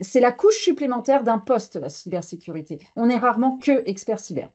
c'est la couche supplémentaire d'un poste, la cybersécurité. On n'est rarement que expert cyber.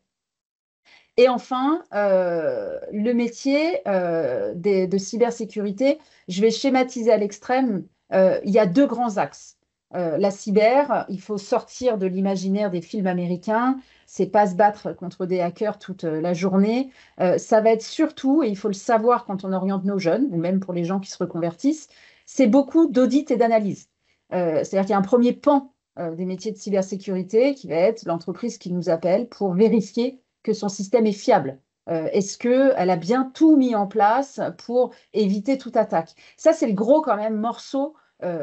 Et enfin, le métier de cybersécurité, je vais schématiser à l'extrême, il y a 2 grands axes. La cyber, il faut sortir de l'imaginaire des films américains, c'est pas se battre contre des hackers toute la journée. Ça va être surtout, et il faut le savoir quand on oriente nos jeunes, ou même pour les gens qui se reconvertissent, c'est beaucoup d'audit et d'analyse. C'est-à-dire qu'il y a un premier pan des métiers de cybersécurité qui va être l'entreprise qui nous appelle pour vérifier que son système est fiable. Est-ce qu'elle a bien tout mis en place pour éviter toute attaque? Ça, c'est le gros quand même morceau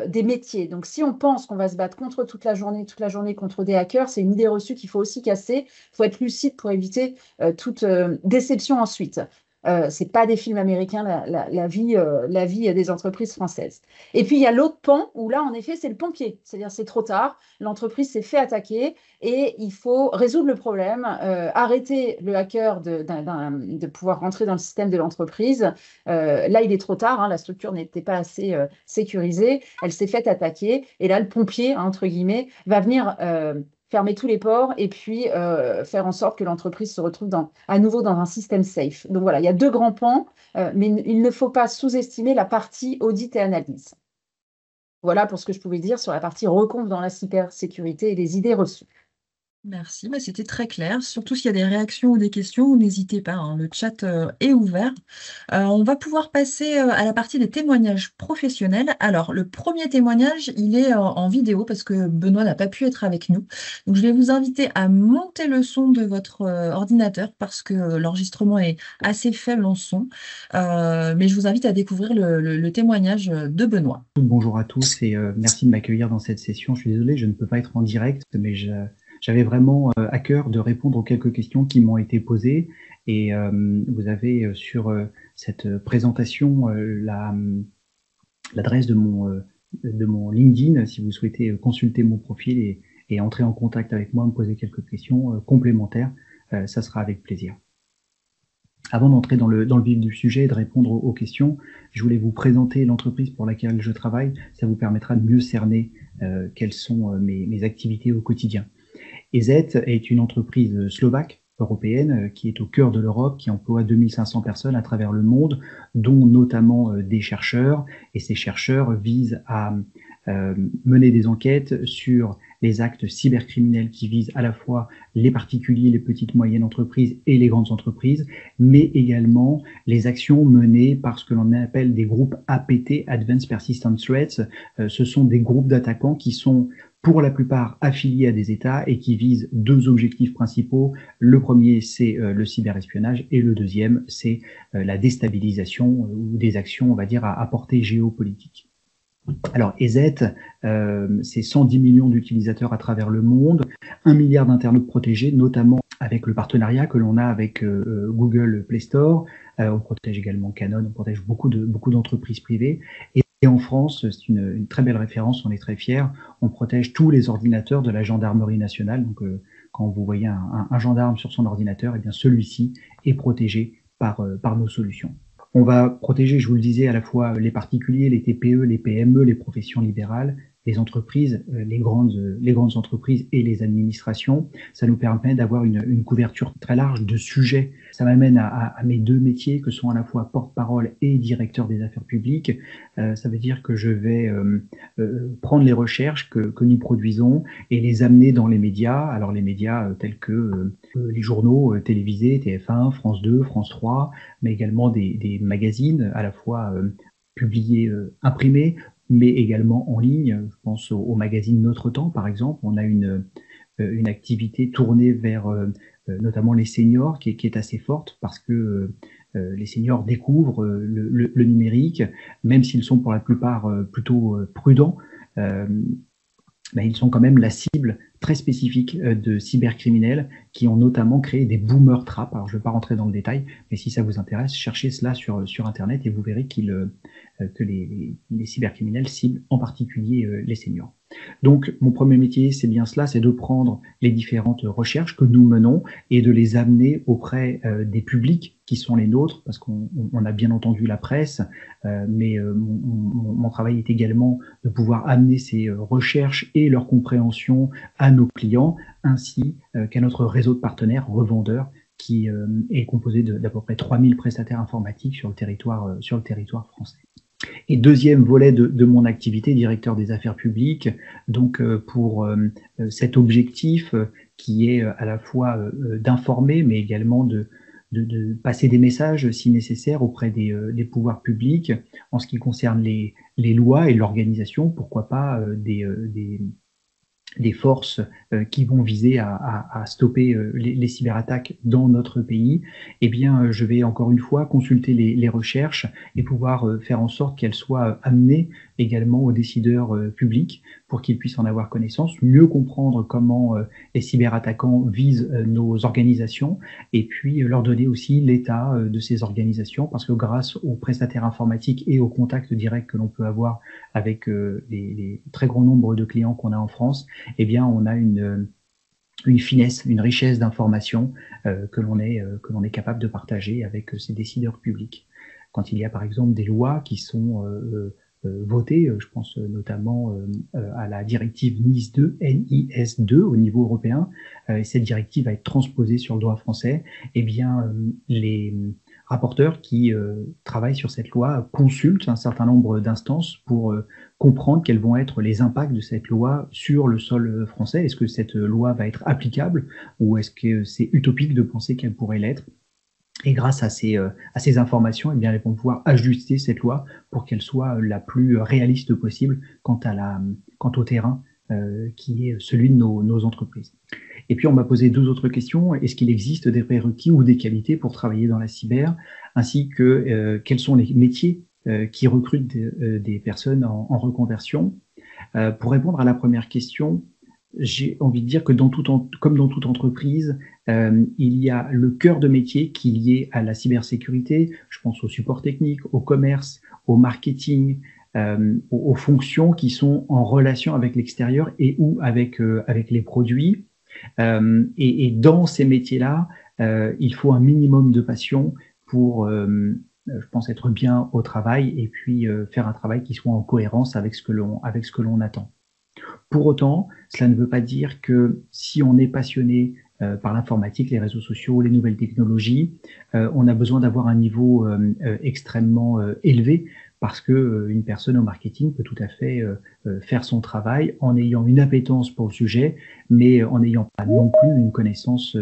des métiers. Donc, si on pense qu'on va se battre contre toute la journée contre des hackers, c'est une idée reçue qu'il faut aussi casser. Il faut être lucide pour éviter toute déception ensuite. C'est pas des films américains, la vie des entreprises françaises. Et puis, il y a l'autre pan où là, en effet, c'est le pompier. C'est-à-dire, c'est trop tard, l'entreprise s'est fait attaquer et il faut résoudre le problème, arrêter le hacker de pouvoir rentrer dans le système de l'entreprise. Là, il est trop tard, la structure n'était pas assez sécurisée, elle s'est faite attaquer et là, le pompier, entre guillemets, va venir fermer tous les ports et puis faire en sorte que l'entreprise se retrouve à nouveau dans un système safe. Donc voilà, il y a deux grands pans, mais il ne faut pas sous-estimer la partie audit et analyse. Voilà pour ce que je pouvais dire sur la partie reconf dans la cybersécurité et les idées reçues. Merci, c'était très clair. Surtout s'il y a des réactions ou des questions, n'hésitez pas, hein, le chat est ouvert. On va pouvoir passer à la partie des témoignages professionnels. Alors, le premier témoignage, il est en vidéo parce que Benoît n'a pas pu être avec nous. Donc, je vais vous inviter à monter le son de votre ordinateur parce que l'enregistrement est assez faible en son. Mais je vous invite à découvrir le témoignage de Benoît. Bonjour à tous et merci de m'accueillir dans cette session. Je suis désolé, je ne peux pas être en direct, mais j'avais vraiment à cœur de répondre aux quelques questions qui m'ont été posées. Et vous avez sur cette présentation l'adresse de mon LinkedIn si vous souhaitez consulter mon profil et entrer en contact avec moi, me poser quelques questions complémentaires. Ça sera avec plaisir. Avant d'entrer dans le vif du sujet et de répondre aux questions, je voulais vous présenter l'entreprise pour laquelle je travaille. Ça vous permettra de mieux cerner quelles sont mes activités au quotidien. EZ est une entreprise slovaque, européenne, qui est au cœur de l'Europe, qui emploie 2500 personnes à travers le monde, dont notamment des chercheurs. Et ces chercheurs visent à mener des enquêtes sur les actes cybercriminels qui visent à la fois les particuliers, les petites moyennes entreprises et les grandes entreprises, mais également les actions menées par ce que l'on appelle des groupes APT, Advanced Persistent Threats. Ce sont des groupes d'attaquants qui sont pour la plupart affiliés à des États et qui visent deux objectifs principaux. Le premier, c'est le cyberespionnage et le deuxième, c'est la déstabilisation ou des actions, on va dire, à portée géopolitique. Alors, EZ, c'est 110 millions d'utilisateurs à travers le monde, 1 milliard d'internautes protégés, notamment avec le partenariat que l'on a avec Google Play Store. On protège également Canon, on protège beaucoup d'entreprises privées. Et en France, c'est une très belle référence, on est très fiers. On protège tous les ordinateurs de la gendarmerie nationale. Donc, quand vous voyez un gendarme sur son ordinateur, eh bien celui-ci est protégé par nos solutions. On va protéger, je vous le disais, à la fois les particuliers, les TPE, les PME, les professions libérales, les entreprises, les grandes entreprises et les administrations. Ça nous permet d'avoir une couverture très large de sujets. Ça m'amène à mes deux métiers que sont à la fois porte-parole et directeur des affaires publiques. Ça veut dire que je vais prendre les recherches que nous produisons et les amener dans les médias. Alors les médias tels que les journaux télévisés, TF1, France 2, France 3, mais également des magazines à la fois publiés, imprimés, mais également en ligne. Je pense au magazine Notre Temps, par exemple. On a une activité tournée vers notamment les seniors qui est assez forte parce que les seniors découvrent le numérique, même s'ils sont pour la plupart plutôt prudents. Ben, ils sont quand même la cible très spécifique de cybercriminels qui ont notamment créé des boomer traps. Alors, je ne vais pas rentrer dans le détail, mais si ça vous intéresse, cherchez cela sur Internet et vous verrez que les cybercriminels ciblent en particulier les seniors. Donc, mon premier métier, c'est bien cela, c'est de prendre les différentes recherches que nous menons et de les amener auprès des publics qui sont les nôtres, parce qu'on a bien entendu la presse, mais mon travail est également de pouvoir amener ces recherches et leur compréhension à nos clients, ainsi qu'à notre réseau de partenaires revendeurs qui est composé d'à peu près 3000 prestataires informatiques sur le territoire français. Et deuxième volet de mon activité, directeur des affaires publiques, donc pour cet objectif qui est à la fois d'informer, mais également de passer des messages si nécessaire auprès des pouvoirs publics en ce qui concerne les lois et l'organisation, pourquoi pas des forces qui vont viser à stopper les cyberattaques dans notre pays, eh bien, je vais encore une fois consulter les recherches et pouvoir faire en sorte qu'elles soient amenées également aux décideurs publics pour qu'ils puissent en avoir connaissance, mieux comprendre comment les cyberattaquants visent nos organisations et puis leur donner aussi l'état de ces organisations parce que grâce aux prestataires informatiques et aux contacts directs que l'on peut avoir avec les très grand nombre de clients qu'on a en France, eh bien, on a une finesse, une richesse d'informations que l'on est capable de partager avec ces décideurs publics. Quand il y a par exemple des lois qui sont voté. Je pense notamment à la directive NIS2, NIS2 au niveau européen. Et cette directive va être transposée sur le droit français. Eh bien, les rapporteurs qui travaillent sur cette loi consultent un certain nombre d'instances pour comprendre quels vont être les impacts de cette loi sur le sol français. Est-ce que cette loi va être applicable ou est-ce que c'est utopique de penser qu'elle pourrait l'être? Et grâce à ces informations, eh bien, elles vont pouvoir ajuster cette loi pour qu'elle soit la plus réaliste possible quant au terrain qui est celui de nos entreprises. Et puis, on m'a posé 2 autres questions. Est-ce qu'il existe des prérequis ou des qualités pour travailler dans la cyber, ainsi que quels sont les métiers qui recrutent des personnes en reconversion? Pour répondre à la première question, j'ai envie de dire que comme dans toute entreprise, il y a le cœur de métier qui est lié à la cybersécurité. Je pense au support technique, au commerce, au marketing, aux fonctions qui sont en relation avec l'extérieur et ou avec les produits. Et dans ces métiers-là, il faut un minimum de passion pour, je pense, être bien au travail et puis faire un travail qui soit en cohérence avec ce que l'on attend. Pour autant, cela ne veut pas dire que si on est passionné par l'informatique, les réseaux sociaux, les nouvelles technologies, on a besoin d'avoir un niveau extrêmement élevé, parce que une personne au marketing peut tout à fait faire son travail en ayant une appétence pour le sujet, mais en n'ayant pas non plus une connaissance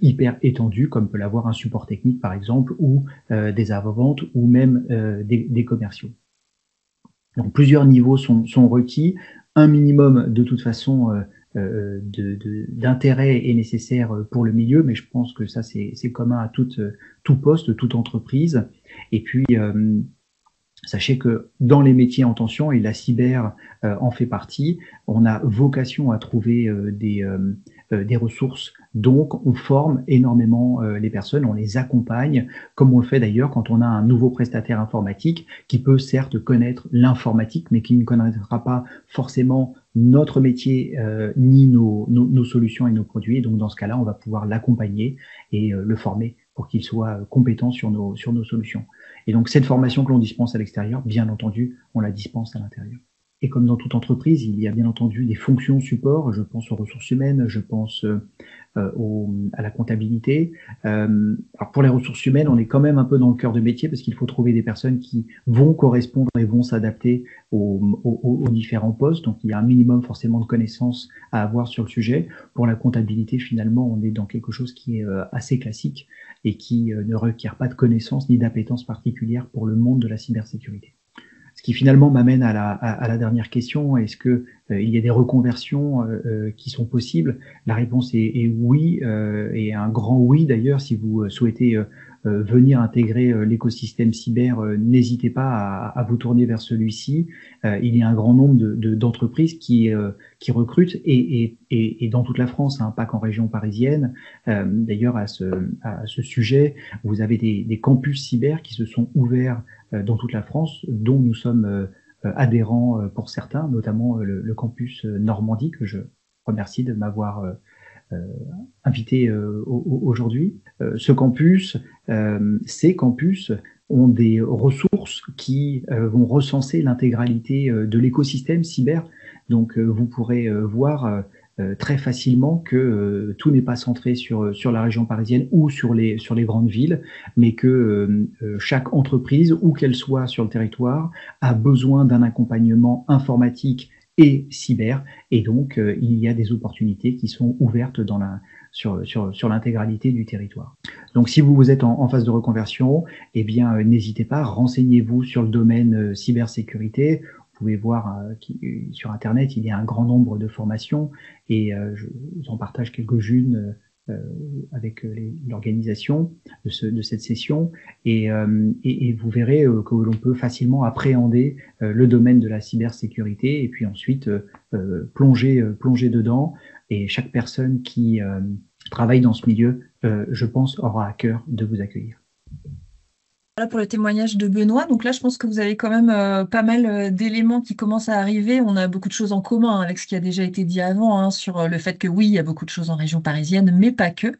hyper étendue, comme peut l'avoir un support technique par exemple, ou des avant-ventes, ou même des commerciaux. Donc plusieurs niveaux sont requis. Un minimum de toute façon d'intérêt est nécessaire pour le milieu, mais je pense que ça c'est commun à tout poste, toute entreprise. Et puis sachez que dans les métiers en tension, et la cyber en fait partie, on a vocation à trouver des ressources. Donc, on forme énormément les personnes, on les accompagne, comme on le fait d'ailleurs quand on a un nouveau prestataire informatique qui peut certes connaître l'informatique, mais qui ne connaîtra pas forcément notre métier ni nos solutions et nos produits. Donc, dans ce cas-là, on va pouvoir l'accompagner et le former pour qu'il soit compétent sur nos solutions. Et donc, cette formation que l'on dispense à l'extérieur, bien entendu, on la dispense à l'intérieur. Et comme dans toute entreprise, il y a bien entendu des fonctions support. Je pense aux ressources humaines, je pense à la comptabilité. Alors pour les ressources humaines, on est quand même un peu dans le cœur de métier parce qu'il faut trouver des personnes qui vont correspondre et vont s'adapter aux différents postes. Donc il y a un minimum forcément de connaissances à avoir sur le sujet. Pour la comptabilité, finalement, on est dans quelque chose qui est assez classique et qui ne requiert pas de connaissances ni d'appétence particulière pour le monde de la cybersécurité. Ce qui finalement m'amène à la dernière question, est-ce que il y a des reconversions qui sont possibles? La réponse est oui, et un grand oui d'ailleurs. Si vous souhaitez venir intégrer l'écosystème cyber, n'hésitez pas à vous tourner vers celui-ci. Il y a un grand nombre d'entreprises qui recrutent et dans toute la France, hein, pas qu'en région parisienne. D'ailleurs, à ce sujet, vous avez des campus cyber qui se sont ouverts dans toute la France, dont nous sommes adhérents pour certains, notamment le campus Normandie, que je remercie de m'avoir invité aujourd'hui. Ces campus ont des ressources qui vont recenser l'intégralité de l'écosystème cyber. Donc vous pourrez voir très facilement que tout n'est pas centré sur la région parisienne ou sur les grandes villes, mais que chaque entreprise, où qu'elle soit sur le territoire, a besoin d'un accompagnement informatique et cyber, et donc il y a des opportunités qui sont ouvertes sur l'intégralité du territoire. Donc si vous êtes en phase de reconversion, eh bien n'hésitez pas, renseignez-vous sur le domaine cybersécurité. Vous pouvez voir sur Internet, il y a un grand nombre de formations et je vous en partage quelques-unes avec l'organisation de cette session et vous verrez que l'on peut facilement appréhender le domaine de la cybersécurité et puis ensuite plonger dedans. Et chaque personne qui travaille dans ce milieu, je pense, aura à cœur de vous accueillir. Voilà pour le témoignage de Benoît. Donc là, je pense que vous avez quand même pas mal d'éléments qui commencent à arriver. On a beaucoup de choses en commun avec ce qui a déjà été dit avant, hein, sur le fait que oui, il y a beaucoup de choses en région parisienne, mais pas que.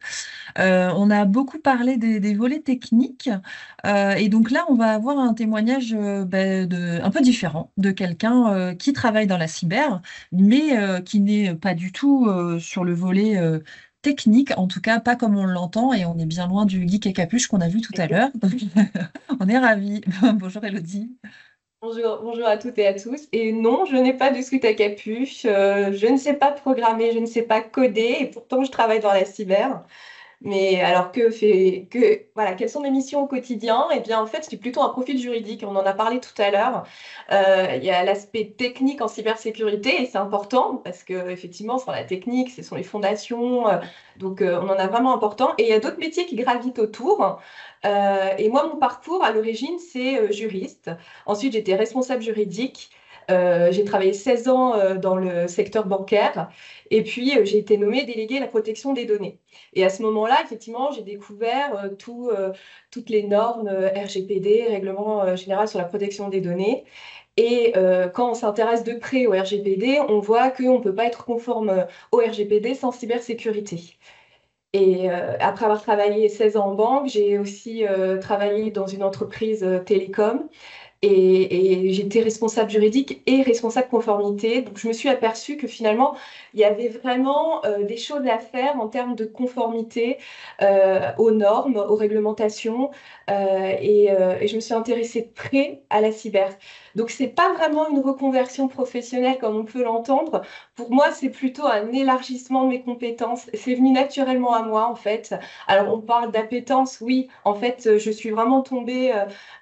On a beaucoup parlé des volets techniques. Et donc là, on va avoir un témoignage un peu différent de quelqu'un qui travaille dans la cyber, mais qui n'est pas du tout sur le volet technique, en tout cas pas comme on l'entend, et on est bien loin du geek à capuche qu'on a vu tout à l'heure. Donc, on est ravis. Bonjour Elodie. Bonjour à toutes et à tous. Et non, je n'ai pas de sweat à capuche, je ne sais pas programmer, je ne sais pas coder, et pourtant je travaille dans la cyber. Mais alors voilà, quelles sont mes missions au quotidien? Eh bien, en fait, c'est plutôt un profil juridique. On en a parlé tout à l'heure. Il y a l'aspect technique en cybersécurité et c'est important parce que effectivement, sur la technique, ce sont les fondations. Donc, on en a vraiment important. Et il y a d'autres métiers qui gravitent autour. Et moi, mon parcours à l'origine, c'est juriste. Ensuite, j'étais responsable juridique. J'ai travaillé 16 ans dans le secteur bancaire et puis j'ai été nommée déléguée à la protection des données. Et à ce moment-là, effectivement, j'ai découvert toutes les normes RGPD, Règlement général sur la protection des données. Et quand on s'intéresse de près au RGPD, on voit qu'on ne peut pas être conforme au RGPD sans cybersécurité. Et après avoir travaillé 16 ans en banque, j'ai aussi travaillé dans une entreprise télécom. Et j'étais responsable juridique et responsable conformité. Donc, je me suis aperçue que finalement, il y avait vraiment des choses à faire en termes de conformité aux normes, aux réglementations. Et je me suis intéressée de près à la cyber. Donc, ce n'est pas vraiment une reconversion professionnelle comme on peut l'entendre. Pour moi, c'est plutôt un élargissement de mes compétences. C'est venu naturellement à moi, en fait. Alors, on parle d'appétence, oui. En fait, je suis vraiment tombée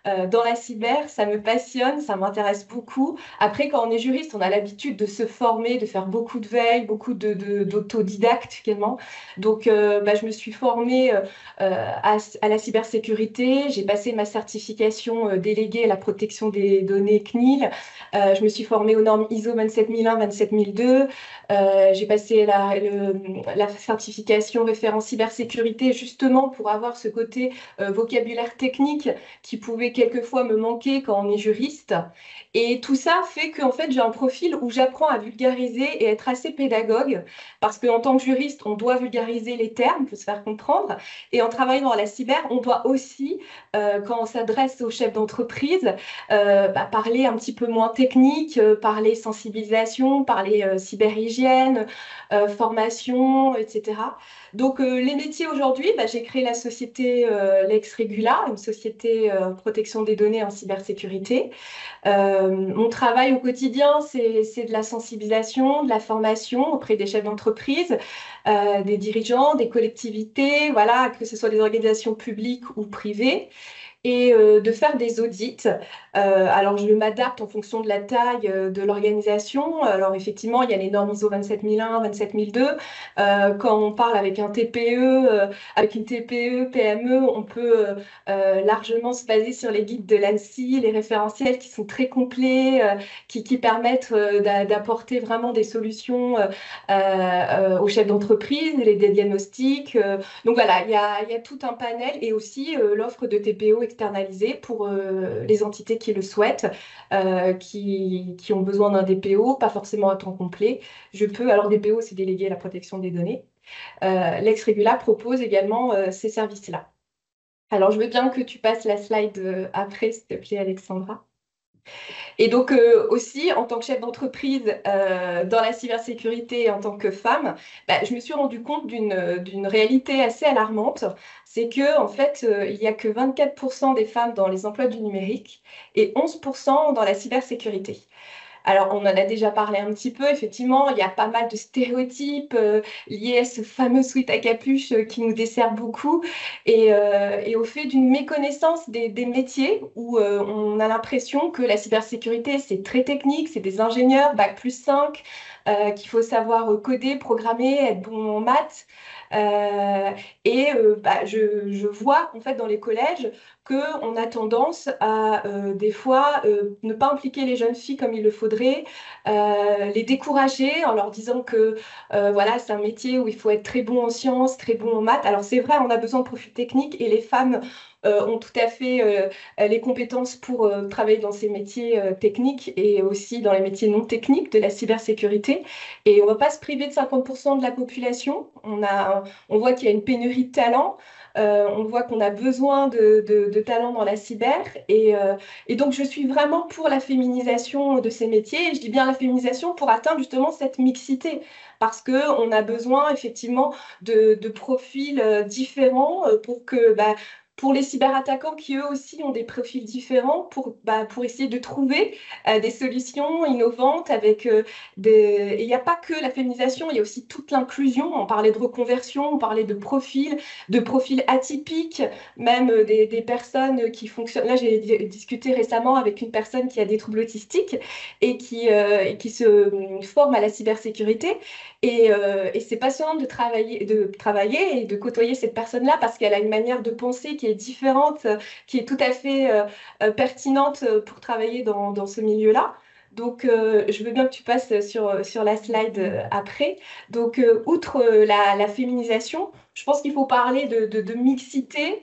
dans la cyber, ça me passionne, ça m'intéresse beaucoup. Après, quand on est juriste, on a l'habitude de se former, de faire beaucoup de veille, beaucoup d'autodidacte également. Donc, je me suis formée à la cybersécurité. J'ai passé ma certification déléguée à la protection des données CNIL. Je me suis formée aux normes ISO 27001, 27002. J'ai passé la certification référent cybersécurité justement pour avoir ce côté vocabulaire technique qui pouvait quelquefois me manquer quand on est juriste. Et tout ça fait qu'en fait, j'ai un profil où j'apprends à vulgariser et être assez pédagogue, parce qu'en tant que juriste, on doit vulgariser les termes pour se faire comprendre. Et en travaillant dans la cyber, on doit aussi, quand on s'adresse aux chefs d'entreprise, parler un petit peu moins technique, parler sensibilisation, parler cyberhygiène, formation, etc. Donc, les métiers aujourd'hui, j'ai créé la société Lex Regula, une société protection des données en cybersécurité. Mon travail au quotidien, c'est de la sensibilisation, de la formation auprès des chefs d'entreprise, des dirigeants, des collectivités, voilà, que ce soit des organisations publiques ou privées, et de faire des audits. Alors, je m'adapte en fonction de la taille de l'organisation. Alors, effectivement, il y a les normes ISO 27001, 27002. Quand on parle avec un TPE, avec une TPE, PME, on peut largement se baser sur les guides de l'ANSSI, les référentiels qui sont très complets, qui permettent d'apporter vraiment des solutions aux chefs d'entreprise, des diagnostics. Donc voilà, il y a tout un panel et aussi l'offre de TPO externalisée pour les entités qui le souhaitent, qui ont besoin d'un DPO, pas forcément à temps complet. Alors DPO, c'est délégué à la protection des données. Lex Regula propose également ces services-là. Alors, je veux bien que tu passes la slide après, s'il te plaît, Alexandra. Et donc aussi, en tant que chef d'entreprise dans la cybersécurité en tant que femme, je me suis rendu compte d'une réalité assez alarmante. C'est que en fait, il n'y a que 24% des femmes dans les emplois du numérique et 11% dans la cybersécurité. Alors, on en a déjà parlé un petit peu, effectivement, il y a pas mal de stéréotypes liés à ce fameux sweat à capuche qui nous dessert beaucoup et au fait d'une méconnaissance des métiers où on a l'impression que la cybersécurité, c'est très technique, c'est des ingénieurs, bac+5, qu'il faut savoir coder, programmer, être bon en maths. Je vois en fait dans les collèges qu'on a tendance à des fois ne pas impliquer les jeunes filles comme il le faudrait, les décourager en leur disant que voilà, c'est un métier où il faut être très bon en sciences, très bon en maths. Alors c'est vrai, on a besoin de profils techniques et les femmes ont tout à fait les compétences pour travailler dans ces métiers techniques et aussi dans les métiers non techniques de la cybersécurité. Et on ne va pas se priver de 50% de la population. On voit qu'il y a une pénurie de talents. On voit qu'on a besoin de talents dans la cyber. Et donc, je suis vraiment pour la féminisation de ces métiers. Et je dis bien la féminisation pour atteindre justement cette mixité. Parce qu'on a besoin effectivement de profils différents pour que pour les cyberattaquants qui eux aussi ont des profils différents pour essayer de trouver des solutions innovantes avec des... Et il n'y a pas que la féminisation, il y a aussi toute l'inclusion. On parlait de reconversion, on parlait de profils atypiques, même des personnes qui fonctionnent. Là, j'ai discuté récemment avec une personne qui a des troubles autistiques et qui se forme à la cybersécurité. Et c'est passionnant de travailler et de côtoyer cette personne-là parce qu'elle a une manière de penser qui est différente, qui est tout à fait pertinente pour travailler dans ce milieu-là. Donc, je veux bien que tu passes sur la slide après. Donc, outre la féminisation, je pense qu'il faut parler de mixité,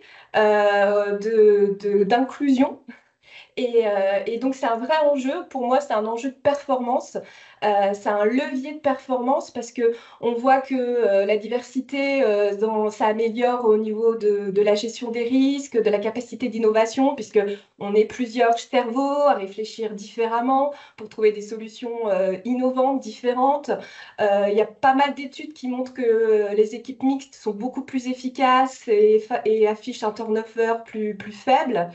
d'inclusion. Et donc, c'est un vrai enjeu. Pour moi, c'est un enjeu de performance. C'est un levier de performance parce qu'on voit que la diversité, ça améliore au niveau de la gestion des risques, de la capacité d'innovation, puisqu'on est plusieurs cerveaux à réfléchir différemment pour trouver des solutions innovantes, différentes. Il y a pas mal d'études qui montrent que les équipes mixtes sont beaucoup plus efficaces et affichent un turnover plus faible.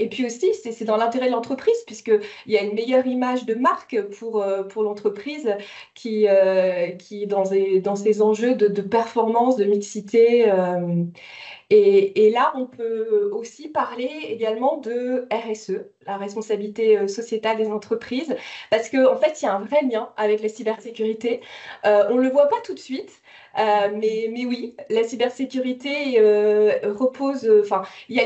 Et puis aussi, c'est dans l'intérêt de l'entreprise, puisqu'il y a une meilleure image de marque pour l'entreprise qui dans ces enjeux de performance, de mixité. Et là, on peut aussi parler également de RSE, la responsabilité sociétale des entreprises, parce qu'en fait, il y a un vrai lien avec la cybersécurité. On ne le voit pas tout de suite. Mais oui, la cybersécurité repose, il y a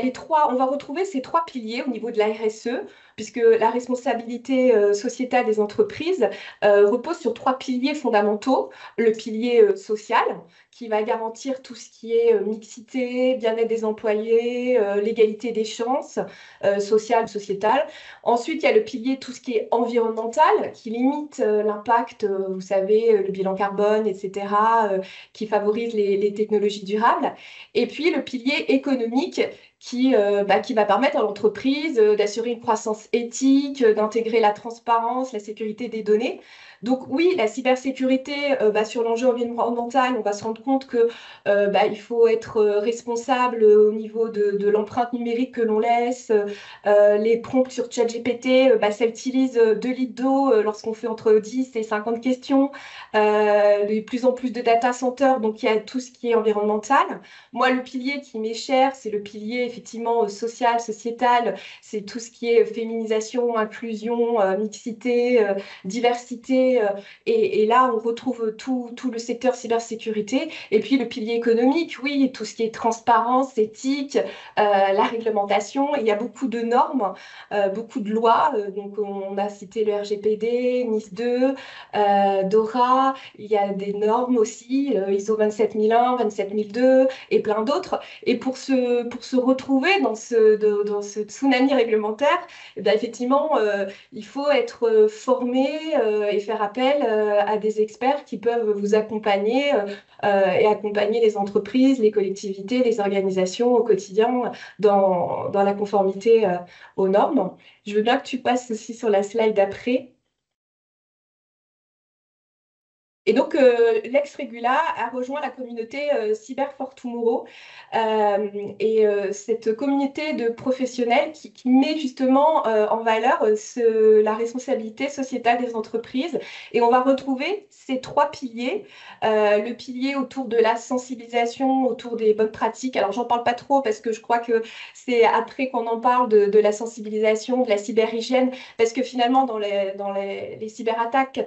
on va retrouver ces trois piliers au niveau de la RSE, puisque la responsabilité sociétale des entreprises repose sur trois piliers fondamentaux. Le pilier social, qui va garantir tout ce qui est mixité, bien-être des employés, l'égalité des chances sociales, sociétales. Ensuite, il y a le pilier tout ce qui est environnemental, qui limite l'impact, vous savez, le bilan carbone, etc., qui favorise les technologies durables. Et puis, le pilier économique qui va permettre à l'entreprise d'assurer une croissance éthique, d'intégrer la transparence, la sécurité des données. Donc oui, la cybersécurité, sur l'enjeu environnemental, on va se rendre compte que il faut être responsable au niveau de l'empreinte numérique que l'on laisse. Les prompts sur ChatGPT, ça utilise 2 litres d'eau lorsqu'on fait entre 10 et 50 questions. De plus en plus de data centers, donc il y a tout ce qui est environnemental. Moi, le pilier qui m'est cher, c'est le pilier effectivement social, sociétal. C'est tout ce qui est féminisation, inclusion, mixité, diversité. Et là, on retrouve tout le secteur cybersécurité. Et puis le pilier économique, oui, tout ce qui est transparence, éthique, la réglementation. Il y a beaucoup de normes, beaucoup de lois. Donc, on a cité le RGPD, NIS2, DORA. Il y a des normes aussi, ISO 27001, 27002 et plein d'autres. Et pour se retrouver dans ce tsunami réglementaire, effectivement, il faut être formé et faire appel à des experts qui peuvent vous accompagner et accompagner les entreprises, les collectivités, les organisations au quotidien dans la conformité aux normes. Je veux bien que tu passes aussi sur la slide d'après. Et donc, l'ex-Regula a rejoint la communauté Cyber for Tomorrow. Cette communauté de professionnels qui met justement en valeur la responsabilité sociétale des entreprises. Et on va retrouver ces trois piliers. Le pilier autour de la sensibilisation, autour des bonnes pratiques. Alors, j'en parle pas trop parce que je crois que c'est après qu'on en parle de la sensibilisation, de la cyberhygiène, parce que finalement, dans les cyberattaques,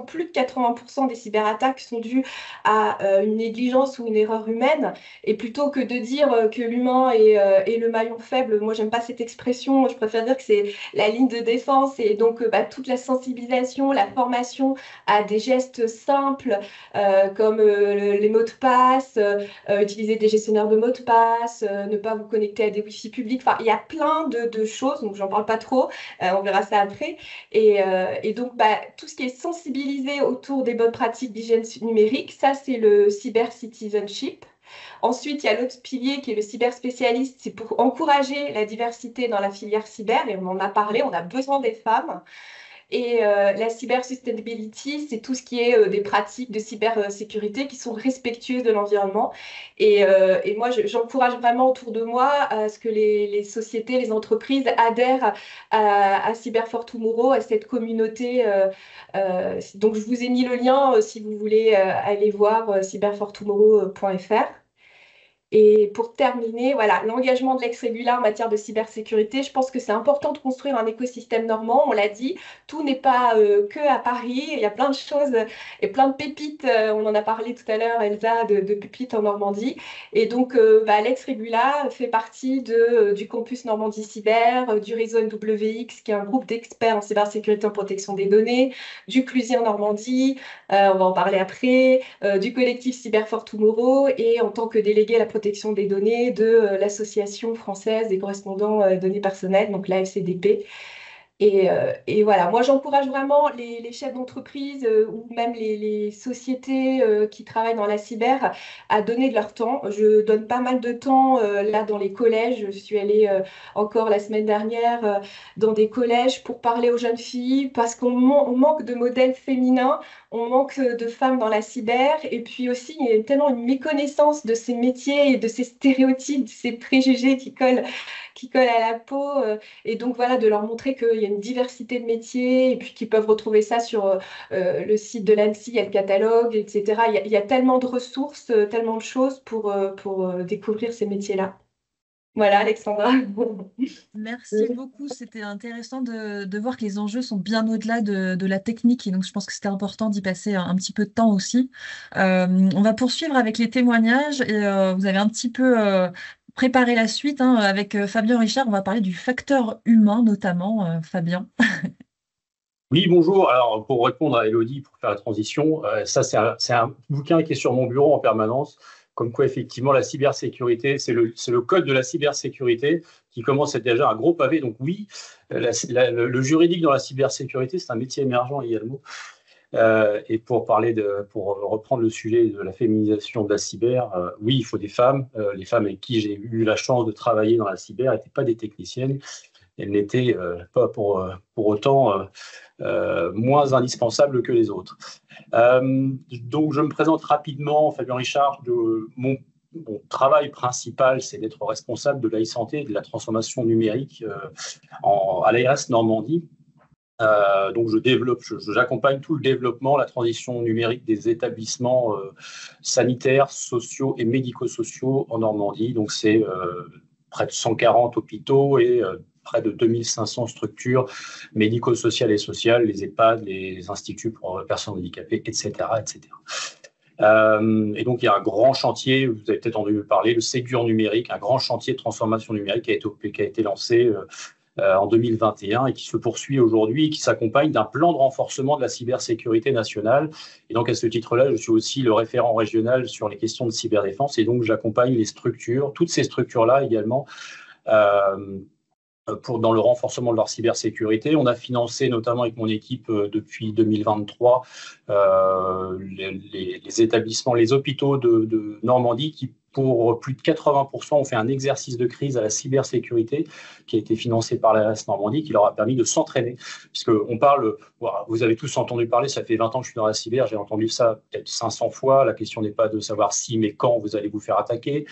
plus de 80% des cyberattaques sont dues à une négligence ou une erreur humaine. Et plutôt que de dire que l'humain est le maillon faible, moi, j'aime pas cette expression. Je préfère dire que c'est la ligne de défense. Et donc, toute la sensibilisation, la formation à des gestes simples comme les mots de passe, utiliser des gestionnaires de mots de passe, ne pas vous connecter à des Wi-Fi publics. Enfin, il y a plein de choses, donc j'en parle pas trop, on verra ça après. Et donc, tout ce qui est sensibilisé autour des bonnes pratiques d'hygiène numérique, ça, c'est le cyber citizenship. Ensuite, il y a l'autre pilier qui est le cyberspécialiste, c'est pour encourager la diversité dans la filière cyber, et on en a parlé, on a besoin des femmes. Et la cyber sustainability, c'est tout ce qui est des pratiques de cybersécurité qui sont respectueuses de l'environnement. Et moi, j'encourage vraiment autour de moi à ce que les sociétés, les entreprises adhèrent à Cyber for Tomorrow, à cette communauté. Donc, je vous ai mis le lien si vous voulez aller voir cyberfortomorrow.fr. Et pour terminer, voilà, l'engagement de l'ex-Régula en matière de cybersécurité, je pense que c'est important de construire un écosystème normand. On l'a dit, tout n'est pas que à Paris. Il y a plein de choses et plein de pépites. On en a parlé tout à l'heure, Elsa, de pépites en Normandie. Et donc, l'ex-Régula fait partie du campus Normandie Cyber, du réseau NWX, qui est un groupe d'experts en cybersécurité en protection des données, du CLUSI en Normandie, on va en parler après, du collectif Cyber for Tomorrow et en tant que délégué à la protection des données de l'Association française des correspondants données personnelles, donc la FCDP. Et voilà, moi j'encourage vraiment les chefs d'entreprise ou même les sociétés qui travaillent dans la cyber à donner de leur temps. Je donne pas mal de temps là dans les collèges. Je suis allée encore la semaine dernière dans des collèges pour parler aux jeunes filles parce qu'on manque de modèles féminins, on manque de femmes dans la cyber et puis aussi il y a tellement une méconnaissance de ces métiers et de ces stéréotypes, de ces préjugés qui collent à la peau. Et donc voilà, de leur montrer qu'il y a une diversité de métiers et puis qu'ils peuvent retrouver ça sur le site de l'ANSSI, il y a le catalogue, etc. Il y a tellement de ressources, tellement de choses pour découvrir ces métiers-là. Voilà, Alexandra. Merci beaucoup. C'était intéressant de voir que les enjeux sont bien au-delà de la technique. Et donc, je pense que c'était important d'y passer un petit peu de temps aussi. On va poursuivre avec les témoignages. Et vous avez un petit peu préparé la suite hein, avec Fabien Richard. On va parler du facteur humain, notamment. Fabien. Oui, bonjour. Alors, pour répondre à Elodie, pour faire la transition, ça, c'est un bouquin qui est sur mon bureau en permanence. Comme quoi, effectivement, la cybersécurité, c'est le code de la cybersécurité qui commence à être déjà un gros pavé. Donc oui, le juridique dans la cybersécurité, c'est un métier émergent également. Et pour reprendre le sujet de la féminisation de la cyber, oui, il faut des femmes. Les femmes avec qui j'ai eu la chance de travailler dans la cyber n'étaient pas des techniciennes. Elles n'étaient pas pour autant moins indispensables que les autres. Donc, je me présente rapidement, Fabien Richard. Mon travail principal, c'est d'être responsable de l'e-santé et de la transformation numérique à l'ARS Normandie. Donc, j'accompagne tout le développement, la transition numérique des établissements sanitaires, sociaux et médico-sociaux en Normandie. Donc, c'est près de 140 hôpitaux et près de 2500 structures médico-sociales et sociales, les EHPAD, les instituts pour personnes handicapées, etc. etc. Et donc, il y a un grand chantier, vous avez peut-être entendu parler, le Ségur numérique, un grand chantier de transformation numérique qui a été lancé en 2021 et qui se poursuit aujourd'hui et qui s'accompagne d'un plan de renforcement de la cybersécurité nationale. Et donc, à ce titre-là, je suis aussi le référent régional sur les questions de cyberdéfense et donc j'accompagne les structures, toutes ces structures-là également, dans le renforcement de leur cybersécurité. On a financé, notamment avec mon équipe depuis 2023, les établissements, les hôpitaux de Normandie qui, pour plus de 80%, ont fait un exercice de crise à la cybersécurité qui a été financé par l'ARS Normandie, qui leur a permis de s'entraîner. Puisqu'on parle, vous avez tous entendu parler, ça fait 20 ans que je suis dans la cyber, j'ai entendu ça peut-être 500 fois. La question n'est pas de savoir si, mais quand vous allez vous faire attaquer.